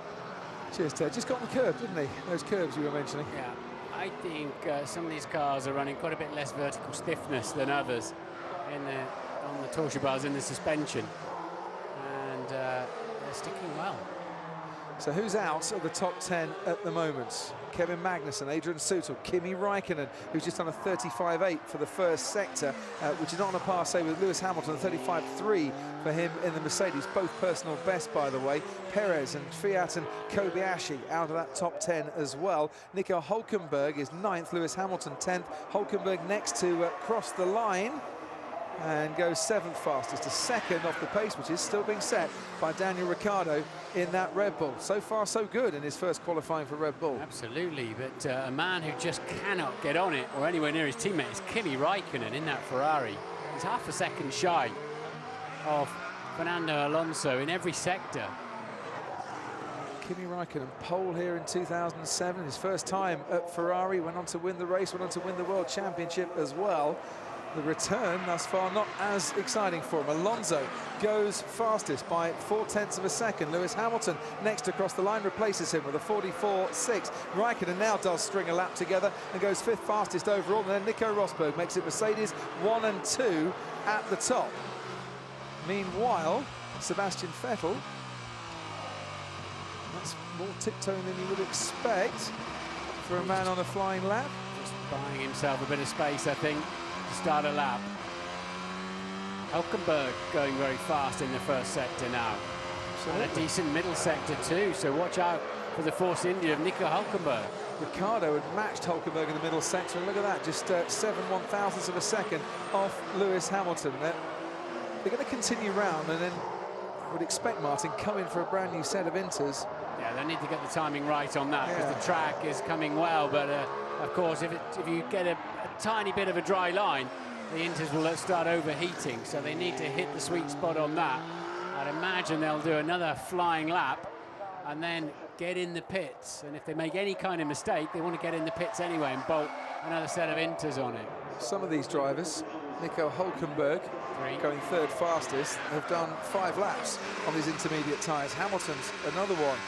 Cheers, Ted. Just got on the curb, didn't he? Those curves you were mentioning. Yeah, I think some of these cars are running quite a bit less vertical stiffness than others on the torsion bars in the suspension, and they're sticking well. So who's out of the top 10 at the moment? Kevin Magnussen, Adrian Sutil, Kimi Räikkönen, who's just done a 35.8 for the first sector, which is not on a par, say, with Lewis Hamilton, 35.3 for him in the Mercedes, both personal best, by the way. Perez and Fiat and Kobayashi out of that top 10 as well. Nico Hülkenberg is 9th, Lewis Hamilton 10th. Hülkenberg next to cross the line and goes 7th fastest, to second off the pace, which is still being set by Daniel Ricciardo in that Red Bull. So far, so good in his first qualifying for Red Bull. Absolutely, but a man who just cannot get on it or anywhere near his teammate is Kimi Räikkönen in that Ferrari. He's half a second shy of Fernando Alonso in every sector. Kimi Räikkönen, pole here in 2007, his first time at Ferrari, went on to win the race, went on to win the World Championship as well. The return thus far not as exciting for him. Alonso goes fastest by 0.4 of a second. Lewis Hamilton next across the line replaces him with a 44.6. Räikkönen now does string a lap together and goes 5th fastest overall. And then Nico Rosberg makes it Mercedes 1 and 2 at the top. Meanwhile, Sebastian Vettel, that's more tiptoeing than you would expect for a man on a flying lap. Just buying himself a bit of space, I think, to start a lap. Hülkenberg going very fast in the first sector now. And a decent middle sector too, so watch out for the Force India of Nico Hülkenberg. Ricciardo had matched Hülkenberg in the middle sector, and look at that, just 7/1000 of a second off Lewis Hamilton. They're going to continue round, and then I would expect, Martin, come in for a brand new set of inters. Yeah, they need to get the timing right on that, because the track is coming well, but of course, if you get a tiny bit of a dry line, the inters will start overheating, so they need to hit the sweet spot on that. I'd imagine they'll do another flying lap and then get in the pits, and if they make any kind of mistake, they want to get in the pits anyway and bolt another set of inters on it. Some of these drivers, Nico Hülkenberg, going 3rd fastest, have done 5 laps on these intermediate tyres. Hamilton's another one.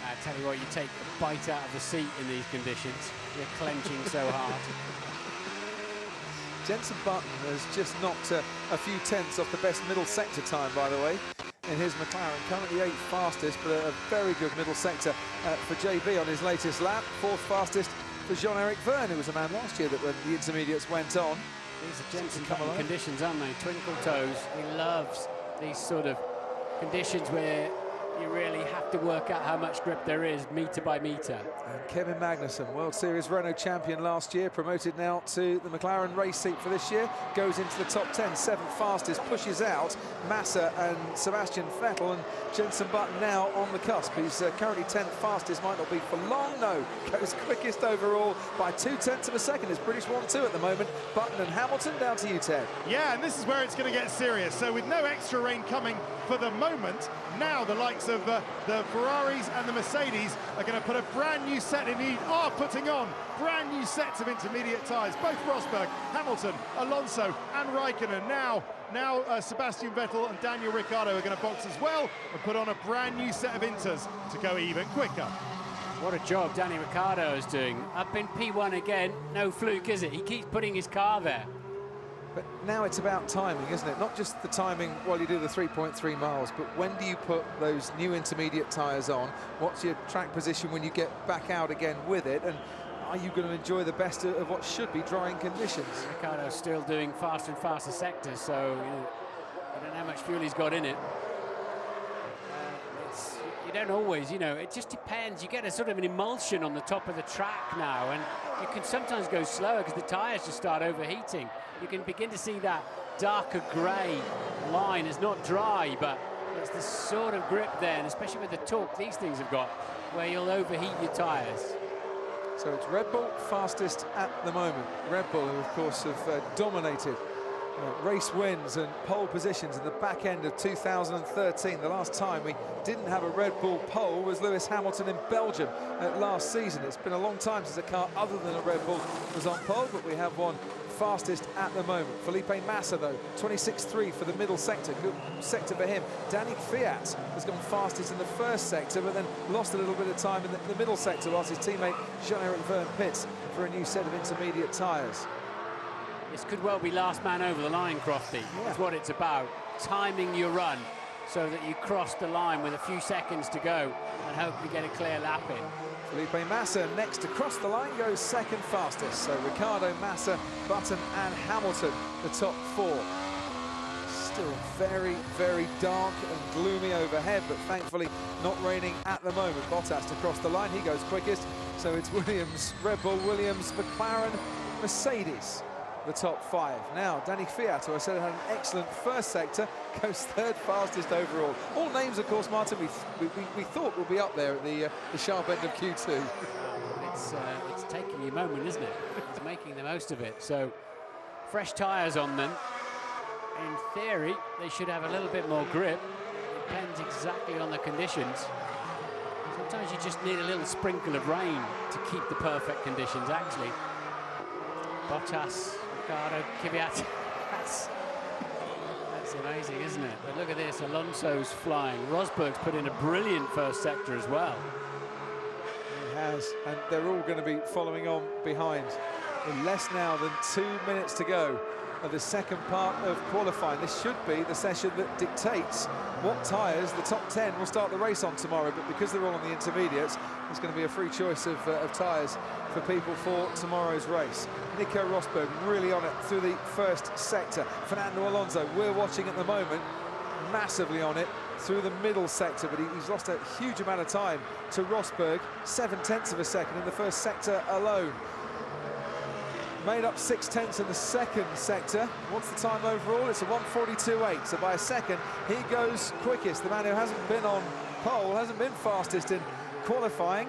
I tell you what, you take a bite out of the seat in these conditions. You're clenching so hard. Jenson Button has just knocked a few tenths off the best middle sector time, by the way, in his McLaren. Currently 8th fastest, but a very good middle sector for JB on his latest lap. 4th fastest for Jean-Eric Vergne, who was a man last year that when the intermediates went on. These are Jenson Button conditions, aren't they? Twinkle toes. He loves these sort of conditions where you really have to work out how much grip there is, metre by metre. And Kevin Magnussen, World Series Renault champion last year, promoted now to the McLaren race seat for this year, goes into the top 10, 7th fastest, pushes out Massa and Sebastian Vettel, and Jenson Button now on the cusp. He's currently 10th fastest, might not be for long, no. Goes quickest overall by 0.2 of a second. It's British 1-2 at the moment. Button and Hamilton, down to you, Ted. Yeah, and this is where it's going to get serious. So with no extra rain coming for the moment, now the likes of the Ferraris and the Mercedes are going to put a brand new set putting on brand new sets of intermediate tyres. Both Rosberg, Hamilton, Alonso and Räikkönen. Now Sebastian Vettel and Daniel Ricciardo are going to box as well and put on a brand new set of inters to go even quicker. What a job Danny Ricciardo is doing. Up in P1 again, no fluke, is it? He keeps putting his car there. But now it's about timing, isn't it? Not just the timing while you do the 3.3 miles, but when do you put those new intermediate tyres on? What's your track position when you get back out again with it? And are you going to enjoy the best of what should be drying conditions? Ricciardo's still doing faster and faster sectors, so I don't know how much fuel he's got in it. You don't always, it just depends. You get a sort of an emulsion on the top of the track now, and you can sometimes go slower because the tyres just start overheating. You can begin to see that darker grey line. It's not dry, but it's the sort of grip then, especially with the torque these things have got, where you'll overheat your tyres. So it's Red Bull fastest at the moment. Red Bull, who of course have dominated race wins and pole positions in the back end of 2013. The last time we didn't have a Red Bull pole was Lewis Hamilton in Belgium last season. It's been a long time since a car other than a Red Bull was on pole, but we have one fastest at the moment. Felipe Massa, though, 26.3 for the middle sector. Good sector for him. Danny Kvyat has gone fastest in the first sector, but then lost a little bit of time in the middle sector whilst his teammate Jean-Eric Vergne pits for a new set of intermediate tyres. This could well be last man over the line, Crofty. That's what it's about. Timing your run so that you cross the line with a few seconds to go and hope you get a clear lap in. Felipe Massa next to cross the line goes second fastest. So Ricciardo, Massa, Button and Hamilton, the top four. Still very, very dark and gloomy overhead, but thankfully not raining at the moment. Bottas to cross the line, he goes quickest. So it's Williams, Red Bull, Williams, McLaren, Mercedes, the top five. Now, Danny Kvyat, who I said had an excellent first sector, goes third fastest overall. All names, of course, Martin, we thought would be up there at the sharp end of Q2. It's taking a moment, isn't it? It's making the most of it. So, fresh tyres on them. In theory, they should have a little bit more grip. It depends exactly on the conditions. Sometimes you just need a little sprinkle of rain to keep the perfect conditions, actually. Bottas, Ricciardo, Kvyat. That's amazing, isn't it? But look at this, Alonso's flying. Rosberg's put in a brilliant first sector as well. He has, and they're all going to be following on behind. In less now than 2 minutes to go of the second part of qualifying. This should be the session that dictates what tyres the top 10 will start the race on tomorrow, but because they're all on the intermediates, there's going to be a free choice of tyres for people for tomorrow's race. Nico Rosberg really on it through the first sector. Fernando Alonso, we're watching at the moment, massively on it through the middle sector, but he's lost a huge amount of time to Rosberg, 0.7 of a second in the first sector alone. Made up 0.6 in the second sector. What's the time overall? It's a 1:42.8, so by a second he goes quickest. The man who hasn't been on pole, hasn't been fastest in qualifying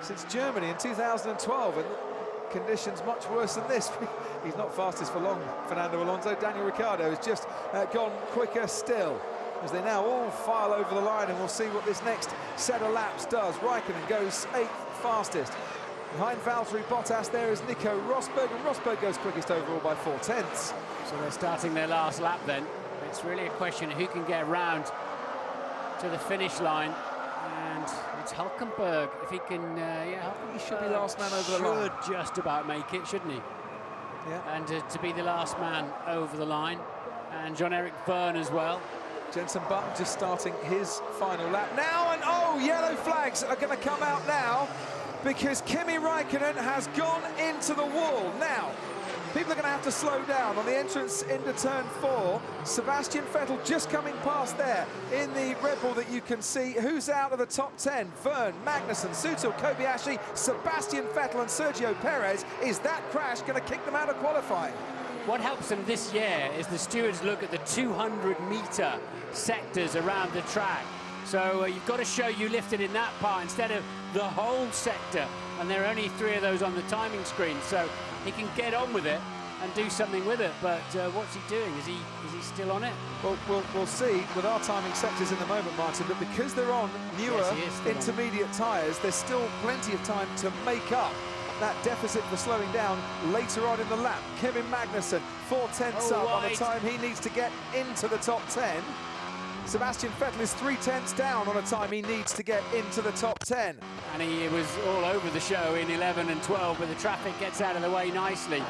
since Germany in 2012, and conditions much worse than this. He's not fastest for long, Fernando Alonso. Daniel Ricciardo has just gone quicker still, as they now all file over the line, and we'll see what this next set of laps does. Raikkonen goes 8th fastest. Behind Valtteri Bottas there is Nico Rosberg, and Rosberg goes quickest overall by 0.4. So they're starting their last lap then. It's really a question of who can get around to the finish line, and it's Hulkenberg. If he can, Hulkenberg he should be last man over the line. Should just about make it, shouldn't he? Yeah. And to be the last man over the line, and Jean-Eric Vergne as well. Jenson Button just starting his final lap now, and oh, yellow flags are going to come out now, because Kimi Raikkonen has gone into the wall. Now, people are going to have to slow down on the entrance into turn 4. Sebastian Vettel just coming past there in the Red Bull that you can see. Who's out of the top 10? Vergne, Magnussen, Sutil, Kobayashi, Sebastian Vettel and Sergio Perez. Is that crash going to kick them out of qualifying? What helps them this year is the stewards look at the 200-metre sectors around the track. So you've got to show you lifted in that part instead of the whole sector, and there are only 3 of those on the timing screen, so he can get on with it and do something with it. But what's he doing? Is he still on it? Well, we'll see with our timing sectors in the moment, Martin, but because they're on newer intermediate tyres, there's still plenty of time to make up that deficit for slowing down later on in the lap. Kevin Magnussen, 0.4 up on the time he needs to get into the top 10. Sebastian Vettel is 0.3 down on a time he needs to get into the top 10. And he was all over the show in 11 and 12, but the traffic gets out of the way nicely.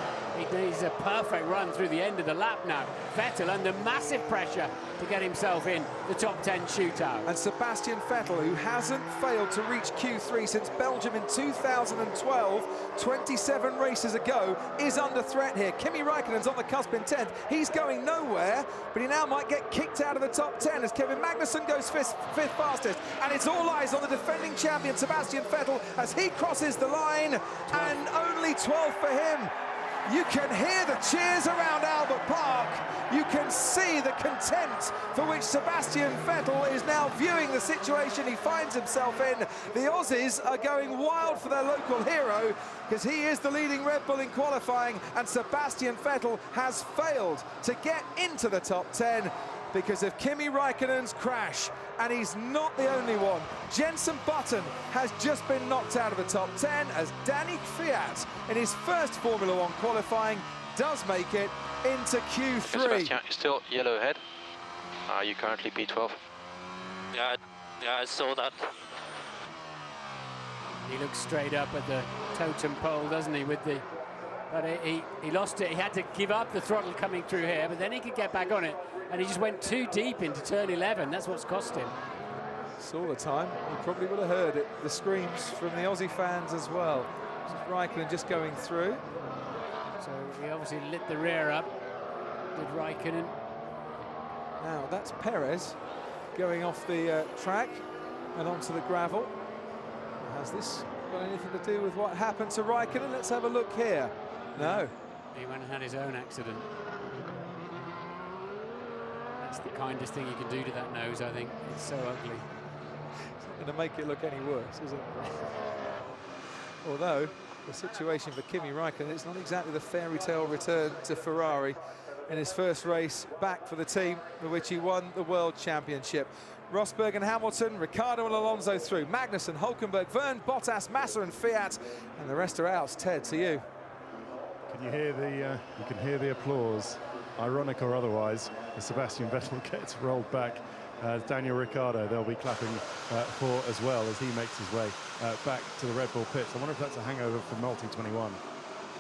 He needs a perfect run through the end of the lap now. Vettel under massive pressure to get himself in the top 10 shootout. And Sebastian Vettel, who hasn't failed to reach Q3 since Belgium in 2012, 27 races ago, is under threat here. Kimi Räikkönen's on the cusp in 10th. He's going nowhere, but he now might get kicked out of the top 10 as Kevin Magnussen goes fifth fastest. And it's all eyes on the defending champion, Sebastian Vettel, as he crosses the line, and only 12th for him. You can hear the cheers around Albert Park. You can see the contempt for which Sebastian Vettel is now viewing the situation he finds himself in. The Aussies are going wild for their local hero because he is the leading Red Bull in qualifying, and Sebastian Vettel has failed to get into the top 10 because of Kimi Räikkönen's crash, and he's not the only one. Jenson Button has just been knocked out of the top 10 as Danny Kvyat, in his first Formula One qualifying, does make it into Q3. Sebastian, you're still yellow ahead. Are you currently P12? Yeah, I saw that. He looks straight up at the totem pole, doesn't he, with the... But he lost it. He had to give up the throttle coming through here, but then he could get back on it, and he just went too deep into turn 11. That's what's cost him. Saw the time. He probably would have heard it. The screams from the Aussie fans as well. Räikkönen just going through. So he obviously lit the rear up, did Räikkönen. Now that's Perez going off the track and onto the gravel. Has this got anything to do with what happened to Räikkönen? Let's have a look here. No. He went and had his own accident. That's the kindest thing you can do to that nose, I think. It's so ugly. It's not going to make it look any worse, is it? Although, the situation for Kimi Räikkönen, it's not exactly the fairy tale return to Ferrari in his first race back for the team for which he won the World Championship. Rosberg and Hamilton, Ricciardo and Alonso through, Magnussen, Hülkenberg, Verne, Bottas, Massa and Fiat, and the rest are out. Ted, to you. Can you hear you can hear the applause, ironic or otherwise, as Sebastian Vettel gets rolled back. Daniel Ricciardo, they'll be clapping for as well as he makes his way back to the Red Bull pits. I wonder if that's a hangover from Multi-21,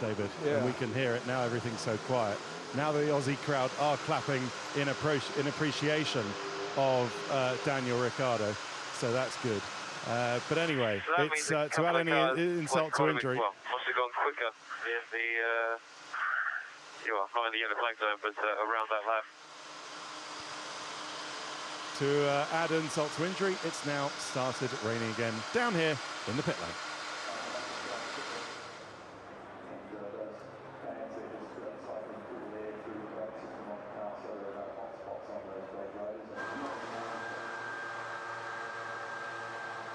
David. Yeah. And we can hear it now, everything's so quiet. Now the Aussie crowd are clapping in appreciation of Daniel Ricciardo, so that's good. But anyway, so it's to add any insult to injury. Well, must have gone quicker in the, not in the yellow flag zone, but around that lap. To add insult to injury, it's now started raining again down here in the pit lane.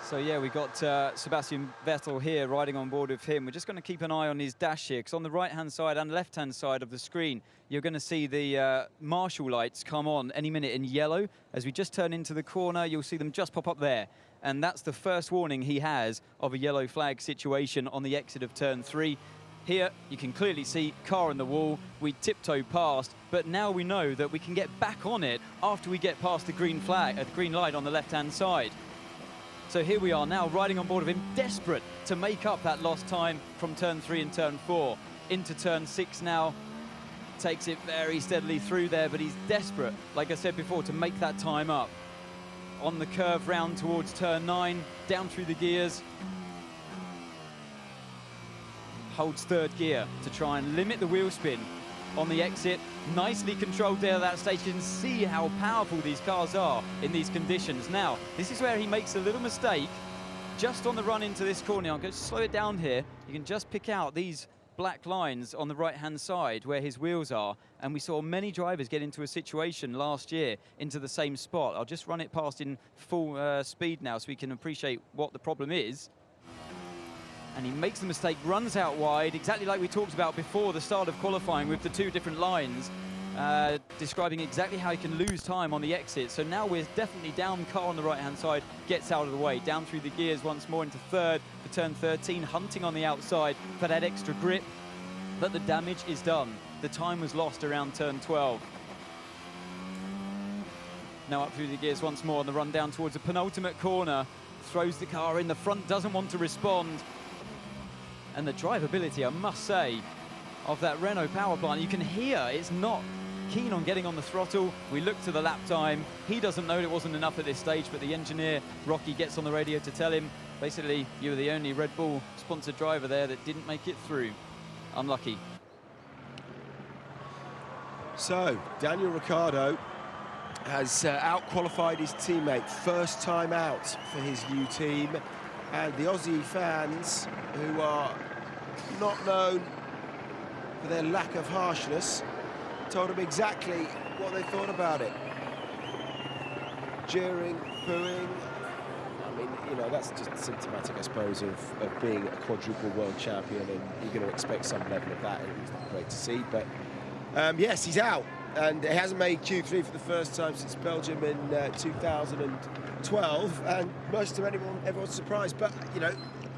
So yeah, we got Sebastian Vettel here riding on board with him. We're just going to keep an eye on his dash here, because on the right-hand side and left-hand side of the screen, you're going to see the marshal lights come on any minute in yellow. As we just turn into the corner, you'll see them just pop up there. And that's the first warning he has of a yellow flag situation on the exit of turn 3. Here, you can clearly see car in the wall. We tiptoe past, but now we know that we can get back on it after we get past the green flag, the green light on the left-hand side. So here we are now riding on board of him, desperate to make up that lost time from turn 3 and turn 4. Into turn 6 now, takes it very steadily through there, but he's desperate, like I said before, to make that time up. On the curve round towards turn 9, down through the gears. Holds third gear to try and limit the wheel spin on the exit. Nicely controlled there at that stage. You can see how powerful these cars are in these conditions. Now, this is where he makes a little mistake. Just on the run into this corner, I'm going to slow it down here. You can just pick out these black lines on the right-hand side where his wheels are. And we saw many drivers get into a situation last year into the same spot. I'll just run it past in full speed now so we can appreciate what the problem is. And he makes the mistake, runs out wide, exactly like we talked about before the start of qualifying with the two different lines, describing exactly how he can lose time on the exit. So now we're definitely down, car on the right-hand side, gets out of the way, down through the gears once more into third for turn 13, hunting on the outside for that extra grip, but the damage is done. The time was lost around turn 12. Now up through the gears once more on the run down towards the penultimate corner, throws the car in, the front doesn't want to respond. And the drivability, I must say, of that Renault power plant. You can hear it's not keen on getting on the throttle. We look to the lap time. He doesn't know it wasn't enough at this stage, but the engineer, Rocky, gets on the radio to tell him, basically, you were the only Red Bull sponsored driver there that didn't make it through. Unlucky. So, Daniel Ricciardo has out-qualified his teammate, first time out for his new team. And the Aussie fans, who are not known for their lack of harshness, told him exactly what they thought about it. Jeering, booing. I mean, you know, that's just symptomatic, I suppose, of being a quadruple world champion, and you're going to expect some level of that. It's not great to see, but yes, he's out, and he hasn't made Q3 for the first time since Belgium in 2012, and most of everyone's surprised. But, you know,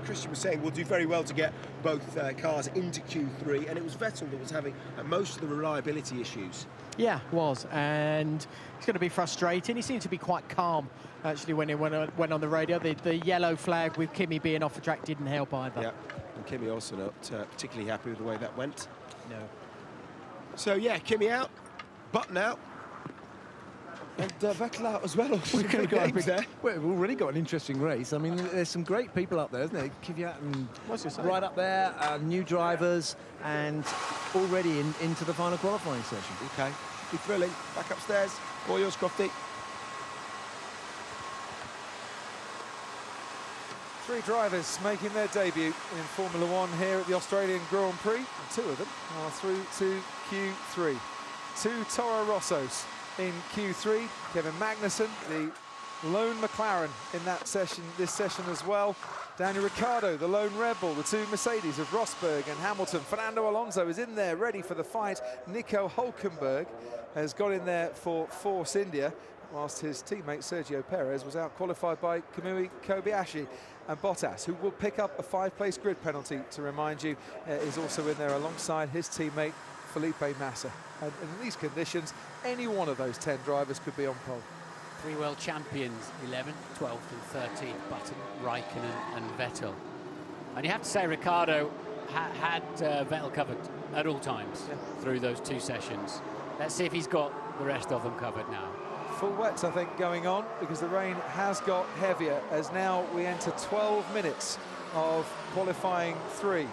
Christian was saying we'll do very well to get both cars into Q3, and it was Vettel that was having most of the reliability issues. Yeah, was, and it's going to be frustrating. He seemed to be quite calm, actually, when he went on the radio. The yellow flag with Kimi being off the track didn't help either. Yeah, and Kimi also not particularly happy with the way that went. No. So, yeah, Kimi out, Button out, and Vettel out as well. We've already got an interesting race. I mean, there's some great people up there, isn't there? Kvyat and right up there, new drivers, and already into the final qualifying session. Okay, be thrilling. Back upstairs. All yours, Crofty. 3 drivers making their debut in Formula One here at the Australian Grand Prix. And 2 of them are through to Q3. 2 Toro Rossos in Q3. Kevin Magnussen, the lone McLaren in that session, this session as well. Daniel Ricciardo, the lone Red Bull, the 2 Mercedes of Rosberg and Hamilton. Fernando Alonso is in there, ready for the fight. Nico Hülkenberg has got in there for Force India, whilst his teammate Sergio Perez was out-qualified by Kamui Kobayashi. And Bottas, who will pick up a 5-place grid penalty, to remind you, is also in there alongside his teammate Felipe Massa. And in these conditions, any one of those 10 drivers could be on pole. 3 world champions, 11th, 12th and 13th, Button, Raikkonen and Vettel. And you have to say Ricciardo had Vettel covered at all times through those 2 sessions. Let's see if he's got the rest of them covered now. Full wets, I think, going on, because the rain has got heavier as now we enter 12 minutes of qualifying 3.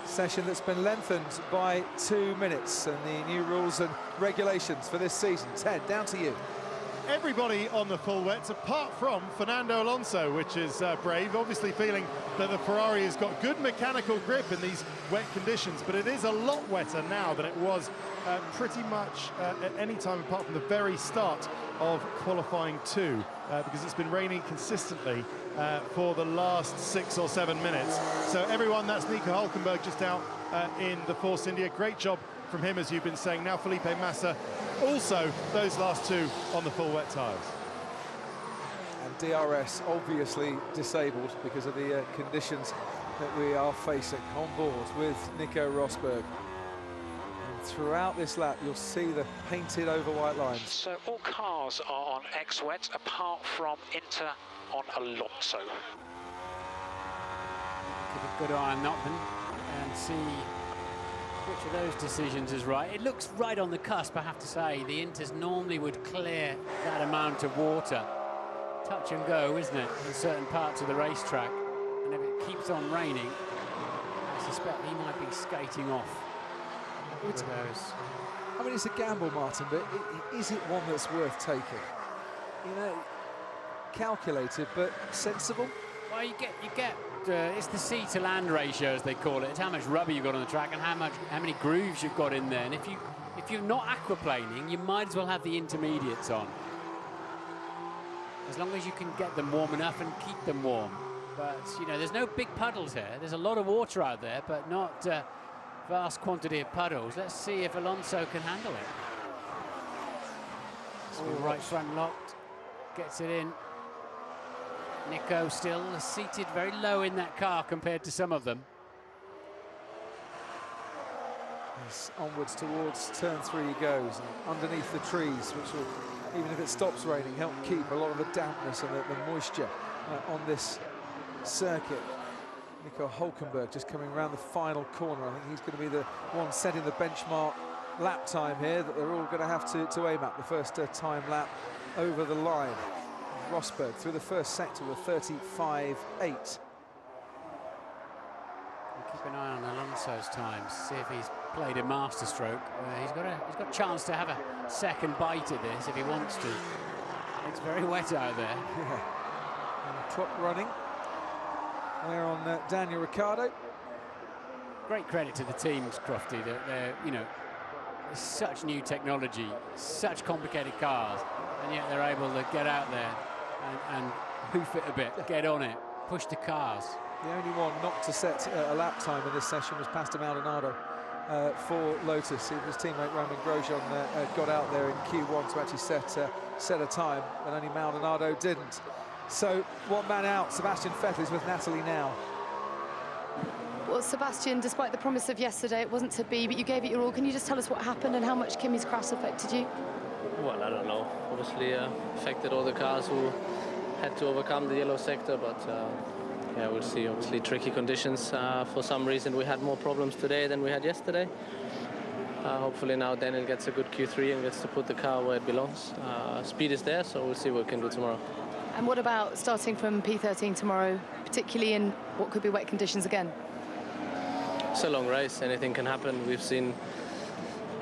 Session that's been lengthened by 2 minutes, and the new rules and regulations for this season. Ted, down to you. Everybody on the full wets, apart from Fernando Alonso, which is brave, obviously feeling that the Ferrari has got good mechanical grip in these wet conditions, but it is a lot wetter now than it was pretty much at any time apart from the very start of qualifying 2, because it's been raining consistently for the last 6 or 7 minutes. So everyone, that's Nico Hülkenberg just out in the Force India. Great job from him, as you've been saying. Now Felipe Massa, also those last 2 on the full wet tyres. And DRS obviously disabled because of the conditions that we are facing on board with Nico Rosberg. And throughout this lap, you'll see the painted over white lines. So all cars are on X-Wet apart from Inter on Alonso. Keep a good eye on that one and see which of those decisions is right. It looks right on the cusp, I have to say. The Inters normally would clear that amount of water. Touch and go, isn't it, in certain parts of the racetrack. And if it keeps on raining, I suspect he might be skating off with those. I mean, it's a gamble, Martin, but is it one that's worth taking? You know, calculated, but sensible? Well, you get it's the sea to land ratio, as they call it. It's how much rubber you've got on the track and how many grooves you've got in there. And if you're not aquaplaning, you might as well have the intermediates on, as long as you can get them warm enough and keep them warm. But you know, there's no big puddles here. There's a lot of water out there, but not vast quantity of puddles. Let's see if Alonso can handle it. All right front locked, gets it in. Nico still seated very low in that car compared to some of them. As onwards towards turn 3 he goes, and underneath the trees, which will, even if it stops raining, help keep a lot of the dampness and the moisture on this circuit. Nico Hulkenberg just coming around the final corner. I think he's going to be the one setting the benchmark lap time here that they're all going to have to aim at. The first time lap over the line. Rosberg through the first sector with 35.8. Keep an eye on Alonso's times, see if he's played a masterstroke. He's got a chance to have a second bite at this if he wants to. It's very wet out there. Yeah. And the clock running there on Daniel Ricciardo. Great credit to the teams, Crofty. They're you know, such new technology, such complicated cars, and yet they're able to get out there and hoof it a bit, get on it, push the cars. The only one not to set a lap time in this session was Pastor Maldonado for Lotus. Even his teammate Roman Grosjean got out there in Q1 to actually set a time, but only Maldonado didn't. So one man out, Sebastian Vettel is with Natalie now. Well, Sebastian, despite the promise of yesterday, it wasn't to be, but you gave it your all. Can you just tell us what happened and how much Kimi's crash affected you? Well, I don't know. Obviously, affected all the cars who had to overcome the yellow sector, but yeah, we'll see. Obviously, tricky conditions. For some reason, we had more problems today than we had yesterday. Hopefully now Daniel gets a good Q3 and gets to put the car where it belongs. Speed is there, so we'll see what we can do tomorrow. And what about starting from P13 tomorrow, particularly in what could be wet conditions again? It's a long race. Anything can happen. We've seen,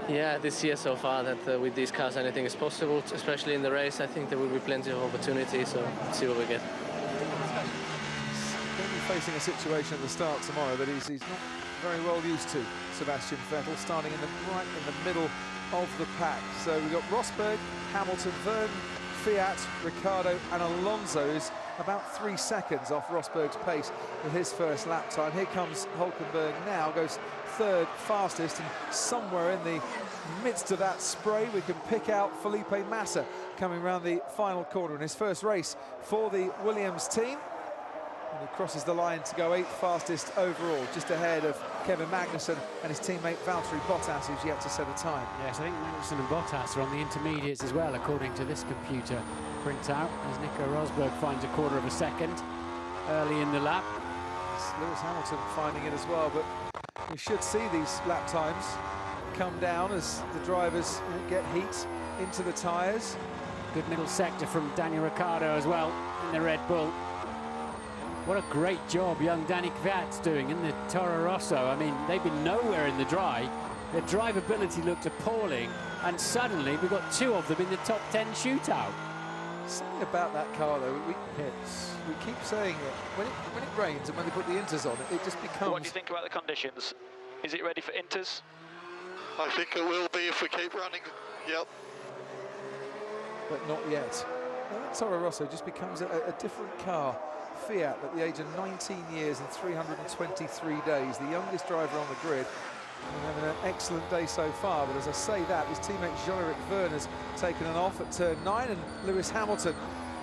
yeah, this year so far that with these cars anything is possible, especially in the race. I think there will be plenty of opportunities, so let's see what we get. Going to be facing a situation at the start tomorrow that he's not very well used to. Sebastian Vettel starting right in the middle of the pack. So we've got Rosberg, Hamilton, Verne, Fiat, Ricciardo and Alonso's about 3 seconds off Rosberg's pace with his first lap time. Here comes Hulkenberg now, goes third fastest, and somewhere in the midst of that spray we can pick out Felipe Massa coming around the final corner in his first race for the Williams team. And he crosses the line to go 8th fastest overall, just ahead of Kevin Magnussen and his teammate Valtteri Bottas, who's yet to set a time. Yes, I think Magnussen and Bottas are on the intermediates as well, according to this computer printout, as Nico Rosberg finds a quarter of a second early in the lap. It's Lewis Hamilton finding it as well, but we should see these lap times come down as the drivers get heat into the tyres. Good middle sector from Daniel Ricciardo as well in the Red Bull. What a great job young Danny Kvyat's doing in the Toro Rosso. I mean, they've been nowhere in the dry. Their drivability looked appalling, and suddenly we've got 2 of them in the top 10 shootout. Something about that car, though, we keep saying it. When it rains and when they put the inters on it, it just becomes... What do you think about the conditions? Is it ready for inters? I think it will be if we keep running. Yep. But not yet. Now, that Toro Rosso just becomes a different car. Fiat, at the age of 19 years and 323 days, the youngest driver on the grid, and having an excellent day so far. But as I say that, his teammate Jean-Eric Verne has taken an off at turn 9, and Lewis Hamilton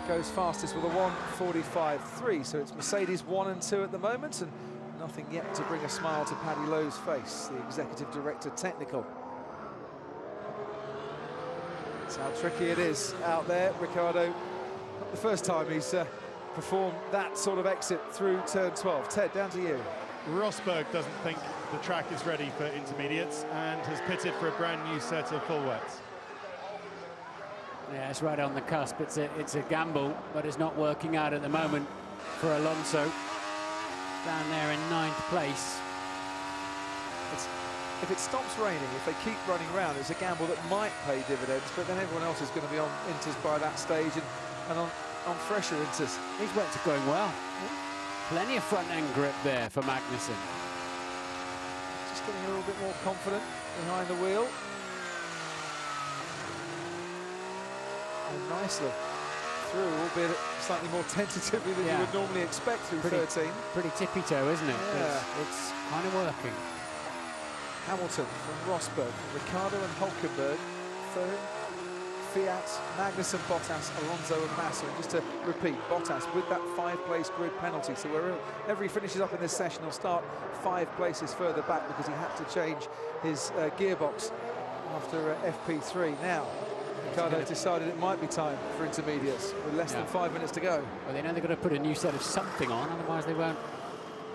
goes fastest with a 1:45.3. So it's Mercedes 1 and 2 at the moment, and nothing yet to bring a smile to Paddy Lowe's face, the executive director technical. That's how tricky it is out there. Ricciardo, not the first time he's perform that sort of exit through turn 12. Ted, down to you. Rosberg doesn't think the track is ready for intermediates and has pitted for a brand new set of full wets. Yeah, it's right on the cusp. It's a gamble, but it's not working out at the moment for Alonso. Down there in 9th place. If it stops raining, if they keep running around, it's a gamble that might pay dividends, but then everyone else is going to be on inters by that stage and on fresher inters. These wets are going well. Plenty of front end grip there for Magnussen. Just getting a little bit more confident behind the wheel. And nicely through, albeit slightly more tentatively than you would normally expect through 13. Pretty tippy toe, isn't it? Yeah. It's kind of working. Hamilton from Rosberg, Ricciardo and Hulkenberg, third. Fiat, Magnussen, Bottas, Alonso and Massa. And just to repeat, Bottas with that 5-place grid penalty. So wherever he finishes up in this session, he'll start 5 places further back because he had to change his gearbox after FP3. Now, Ricciardo decided it might be time for intermediates with less than 5 minutes to go. Well, they know they've got to put a new set of something on, otherwise they won't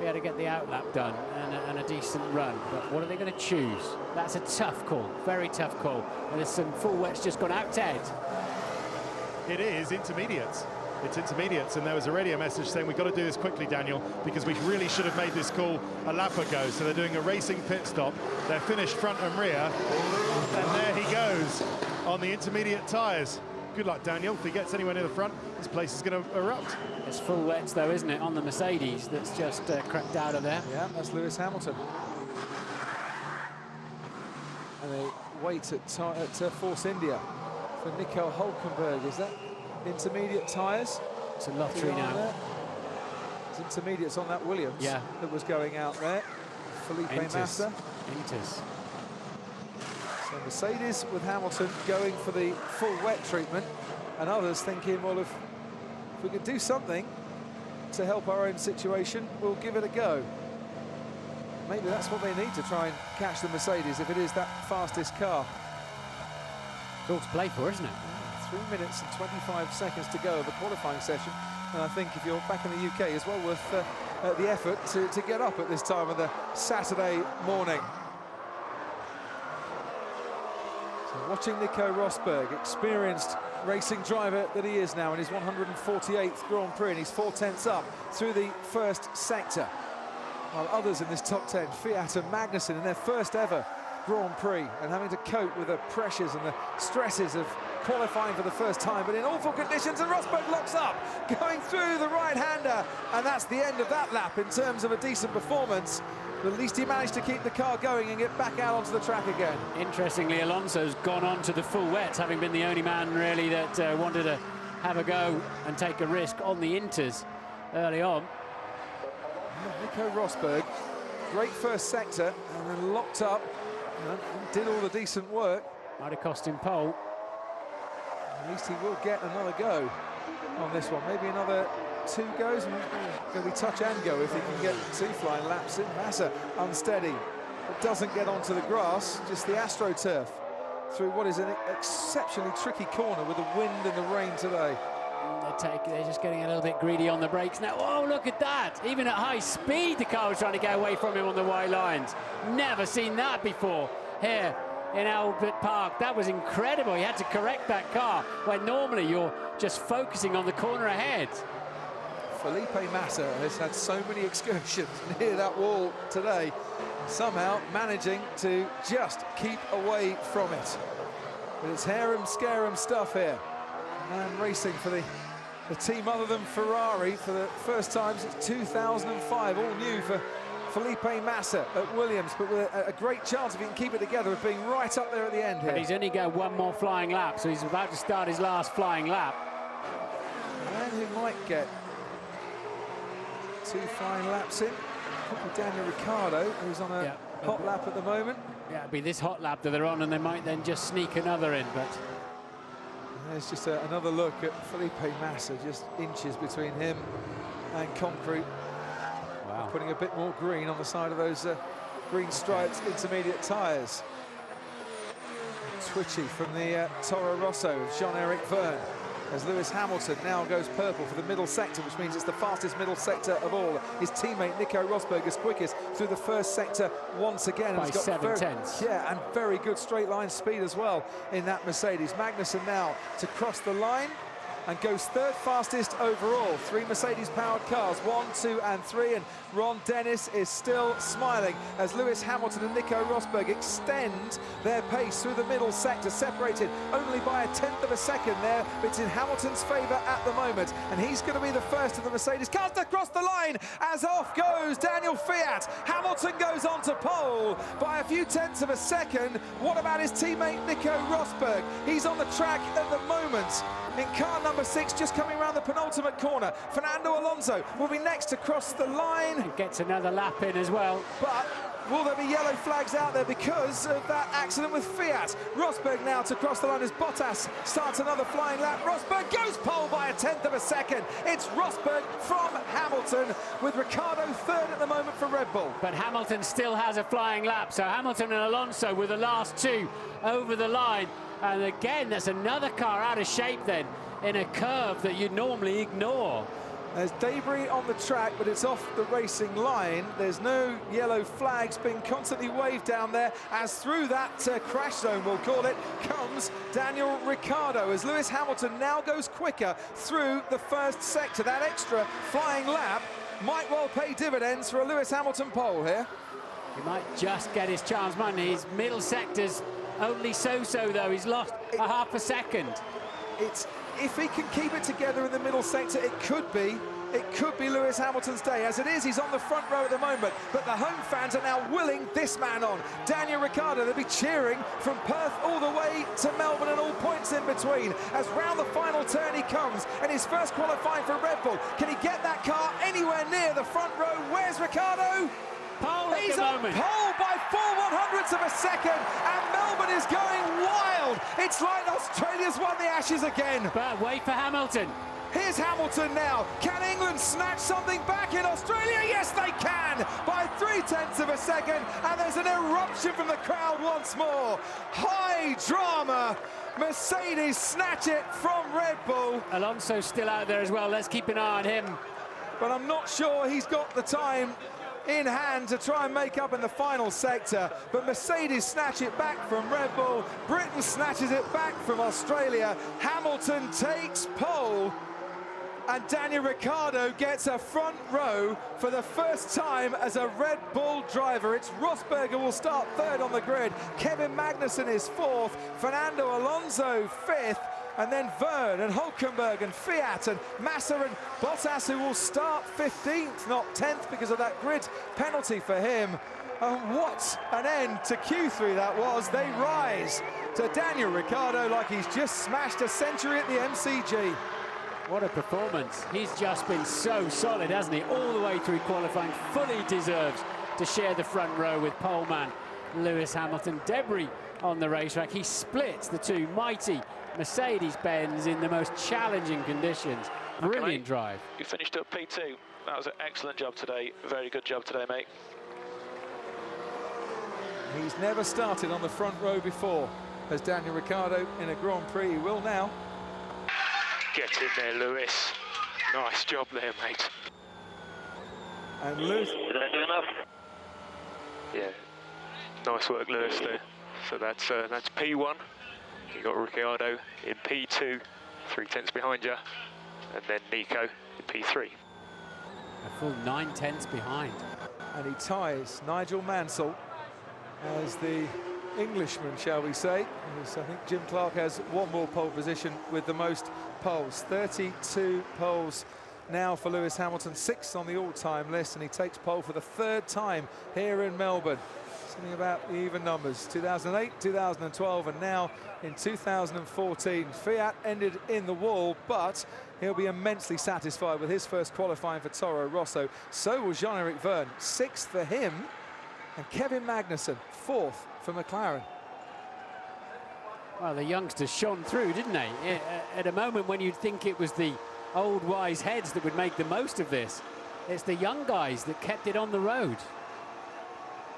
be able to get the outlap done and a decent run. But what are they going to choose? That's a tough call, very tough call. And there's some full wets just gone out, Ted. It is intermediates. It's intermediates, and there was already a message saying we've got to do this quickly, Daniel, because we really should have made this call a lap ago. So they're doing a racing pit stop. They're finished front and rear, and there he goes on the intermediate tyres. Good luck, Daniel. If he gets anywhere near the front, this place is going to erupt. It's full wets, though, isn't it, on the Mercedes that's just crept out of there. Yeah, that's Lewis Hamilton. And they wait at Force India for Nico Hulkenberg. Is that intermediate tyres? It's a lottery now. It's intermediates on that Williams that was going out there. Felipe Massa. So Mercedes with Hamilton going for the full wet treatment, and others thinking, well, if we could do something to help our own situation, we'll give it a go. Maybe that's what they need to try and catch the Mercedes if it is that fastest car. It's all to play for, isn't it? 3 minutes and 25 seconds to go of the qualifying session. And I think if you're back in the UK, it's well worth the effort to get up at this time of the Saturday morning. So watching Nico Rosberg, experienced racing driver that he is now in his 148th Grand Prix, and he's 4/10 up through the first sector. While others in this top 10, Fiat and Magnussen, in their first ever Grand Prix, and having to cope with the pressures and the stresses of qualifying for the first time, but in awful conditions, and Rosberg locks up, going through the right-hander, and that's the end of that lap in terms of a decent performance. But at least he managed to keep the car going and get back out onto the track again. Interestingly, Alonso's gone on to the full wets, having been the only man really that wanted to have a go and take a risk on the Inters early on. Nico Rosberg, great first sector, and then locked up and did all the decent work. Might have cost him pole. At least he will get another go on this one. Maybe another 2 goes. Going to be touch and go if he can get 2 flying laps in. Massa unsteady, but doesn't get onto the grass, just the AstroTurf through what is an exceptionally tricky corner with the wind and the rain today. They're just getting a little bit greedy on the brakes now. Oh, look at that. Even at high speed, the car was trying to get away from him on the white lines. Never seen that before here in Albert Park. That was incredible. He had to correct that car when normally you're just focusing on the corner ahead. Felipe Massa has had so many excursions near that wall today, somehow managing to just keep away from it. But it's harem-scarum stuff here. And racing for the team other than Ferrari for the first time since 2005, all new for Felipe Massa at Williams, but with a great chance, if he can keep it together, of being right up there at the end here. But he's only got 1 more flying lap, so he's about to start his last flying lap. And he might get 2 flying laps in. Could be Daniel Ricciardo, who's on a hot lap at the moment. Yeah, it'll be this hot lap that they're on, and they might then just sneak another in, but... There's just another look at Felipe Massa, just inches between him and concrete. Wow. Putting a bit more green on the side of those green striped intermediate tyres. Twitchy from the Toro Rosso of Jean-Eric Verne, as Lewis Hamilton now goes purple for the middle sector, which means it's the fastest middle sector of all. His teammate Nico Rosberg is quickest through the first sector once again. By 7/10. Yeah, and very good straight line speed as well in that Mercedes. Magnussen now to cross the line and goes 3rd fastest overall. 3 Mercedes-powered cars, 1, 2, and 3, and Ron Dennis is still smiling as Lewis Hamilton and Nico Rosberg extend their pace through the middle sector, separated only by 1/10 of a second there. It's in Hamilton's favour at the moment, and he's going to be the first of the Mercedes cars to cross the line as off goes Daniel Fiat. Hamilton goes on to pole by a few tenths of a second. What about his teammate Nico Rosberg? He's on the track at the moment in car number 6, just coming around the penultimate corner. Fernando Alonso will be next to cross the line. And gets another lap in as well. But will there be yellow flags out there because of that accident with Fiat? Rosberg now to cross the line as Bottas starts another flying lap. Rosberg goes pole by 1/10 of a second. It's Rosberg from Hamilton, with Ricciardo 3rd at the moment for Red Bull. But Hamilton still has a flying lap, so Hamilton and Alonso with the last 2 over the line. And again, that's another car out of shape then, in a curve that you'd normally ignore. There's debris on the track, but it's off the racing line. There's no yellow flags being constantly waved down there, as through that crash zone, we'll call it, comes Daniel Ricciardo, as Lewis Hamilton now goes quicker through the first sector. That extra flying lap might well pay dividends for a Lewis Hamilton pole here. He might just get his chance, man. His middle sector's only so-so, though. He's lost a half a second. If he can keep it together in the middle sector, it could be Lewis Hamilton's day. As it is, he's on the front row at the moment, but the home fans are now willing this man on. Daniel Ricciardo, they'll be cheering from Perth all the way to Melbourne and all points in between. As round the final turn he comes, and his first qualifying for Red Bull. Can he get that car anywhere near the front row? Where's Ricciardo? Pole He's on pole by 4/100ths of a second, and Melbourne is going wild. It's like Australia's won the Ashes again. But wait for Hamilton. Here's Hamilton now. Can England snatch something back in Australia? Yes, they can, by 0.3 of a second, and there's an eruption from the crowd once more. High drama. Mercedes snatch it from Red Bull. Alonso's still out there as well. Let's keep an eye on him. But I'm not sure he's got the time in hand to try and make up in the final sector, but Mercedes snatch it back from Red Bull. Britain snatches it back from Australia. Hamilton takes pole, and Daniel Ricciardo gets a front row for the first time as a Red Bull driver. It's Rosberg who will start third on the grid. Kevin Magnussen is fourth, Fernando Alonso fifth, and then Verne and Hulkenberg and Fiat and Massa and Bottas, who will start 15th, not 10th, because of that grid penalty for him. And what an end to Q3 that was. They rise to Daniel Ricciardo like he's just smashed a century at the MCG. What a performance. He's just been so solid, hasn't he? All the way through qualifying. Fully deserves to share the front row with poleman Lewis Hamilton. Debris on the racetrack. He splits the two mighty Mercedes-Benz in the most challenging conditions. Brilliant drive. You finished up P2. That was an excellent job today. Very good job today, mate. He's never started on the front row before, as Daniel Ricciardo in a Grand Prix. He will now. Get in there, Lewis. Nice job there, mate. And Lewis... Did I do enough? Yeah. Nice work, Lewis, there. So that's P1. You got Ricciardo in P2, 3/10 behind you, and then Nico in P3. A full 9/10 behind. And he ties Nigel Mansell as the Englishman, shall we say. As I think Jim Clark has one more pole position with the most poles. 32 poles now for Lewis Hamilton, 6th on the all-time list, and he takes pole for the 3rd time here in Melbourne. Something about the even numbers. 2008, 2012, and now in 2014. Fiat ended in the wall, but he'll be immensely satisfied with his first qualifying for Toro Rosso. So will Jean-Eric Verne, 6th for him, and Kevin Magnussen, 4th for McLaren. Well, the youngsters shone through, didn't they? At a moment when you'd think it was the old wise heads that would make the most of this. It's the young guys that kept it on the road.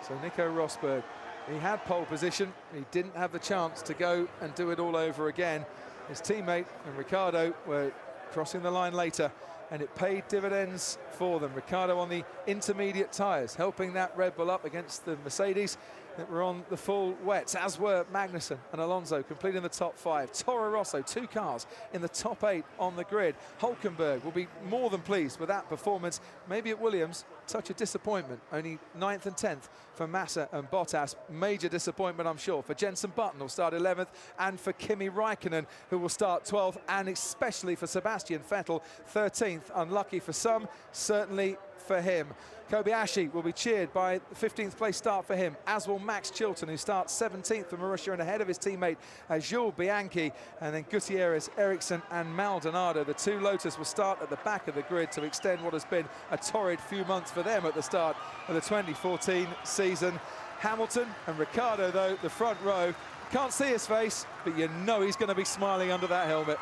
So Nico Rosberg, he had pole position. He didn't have the chance to go and do it all over again. His teammate and Ricciardo were crossing the line later, and it paid dividends for them. Ricciardo on the intermediate tyres, helping that Red Bull up against the Mercedes that were on the full wets, as were Magnussen and Alonso, completing the top 5. Toro Rosso, 2 cars in the top 8 on the grid. Hulkenberg will be more than pleased with that performance. Maybe at Williams, touch of disappointment. Only 9th and 10th for Massa and Bottas. Major disappointment, I'm sure, for Jenson Button, who'll start 11th, and for Kimi Raikkonen, who will start 12th, and especially for Sebastian Vettel, 13th. Unlucky for some, certainly for him. Kobayashi will be cheered by the 15th place start for him, as will Max Chilton, who starts 17th for Marussia and ahead of his teammate Jules Bianchi, and then Gutierrez, Ericsson and Maldonado. The 2 Lotus will start at the back of the grid to extend what has been a torrid few months for them at the start of the 2014 season. Hamilton and Ricciardo, though, the front row. Can't see his face, but you know he's going to be smiling under that helmet.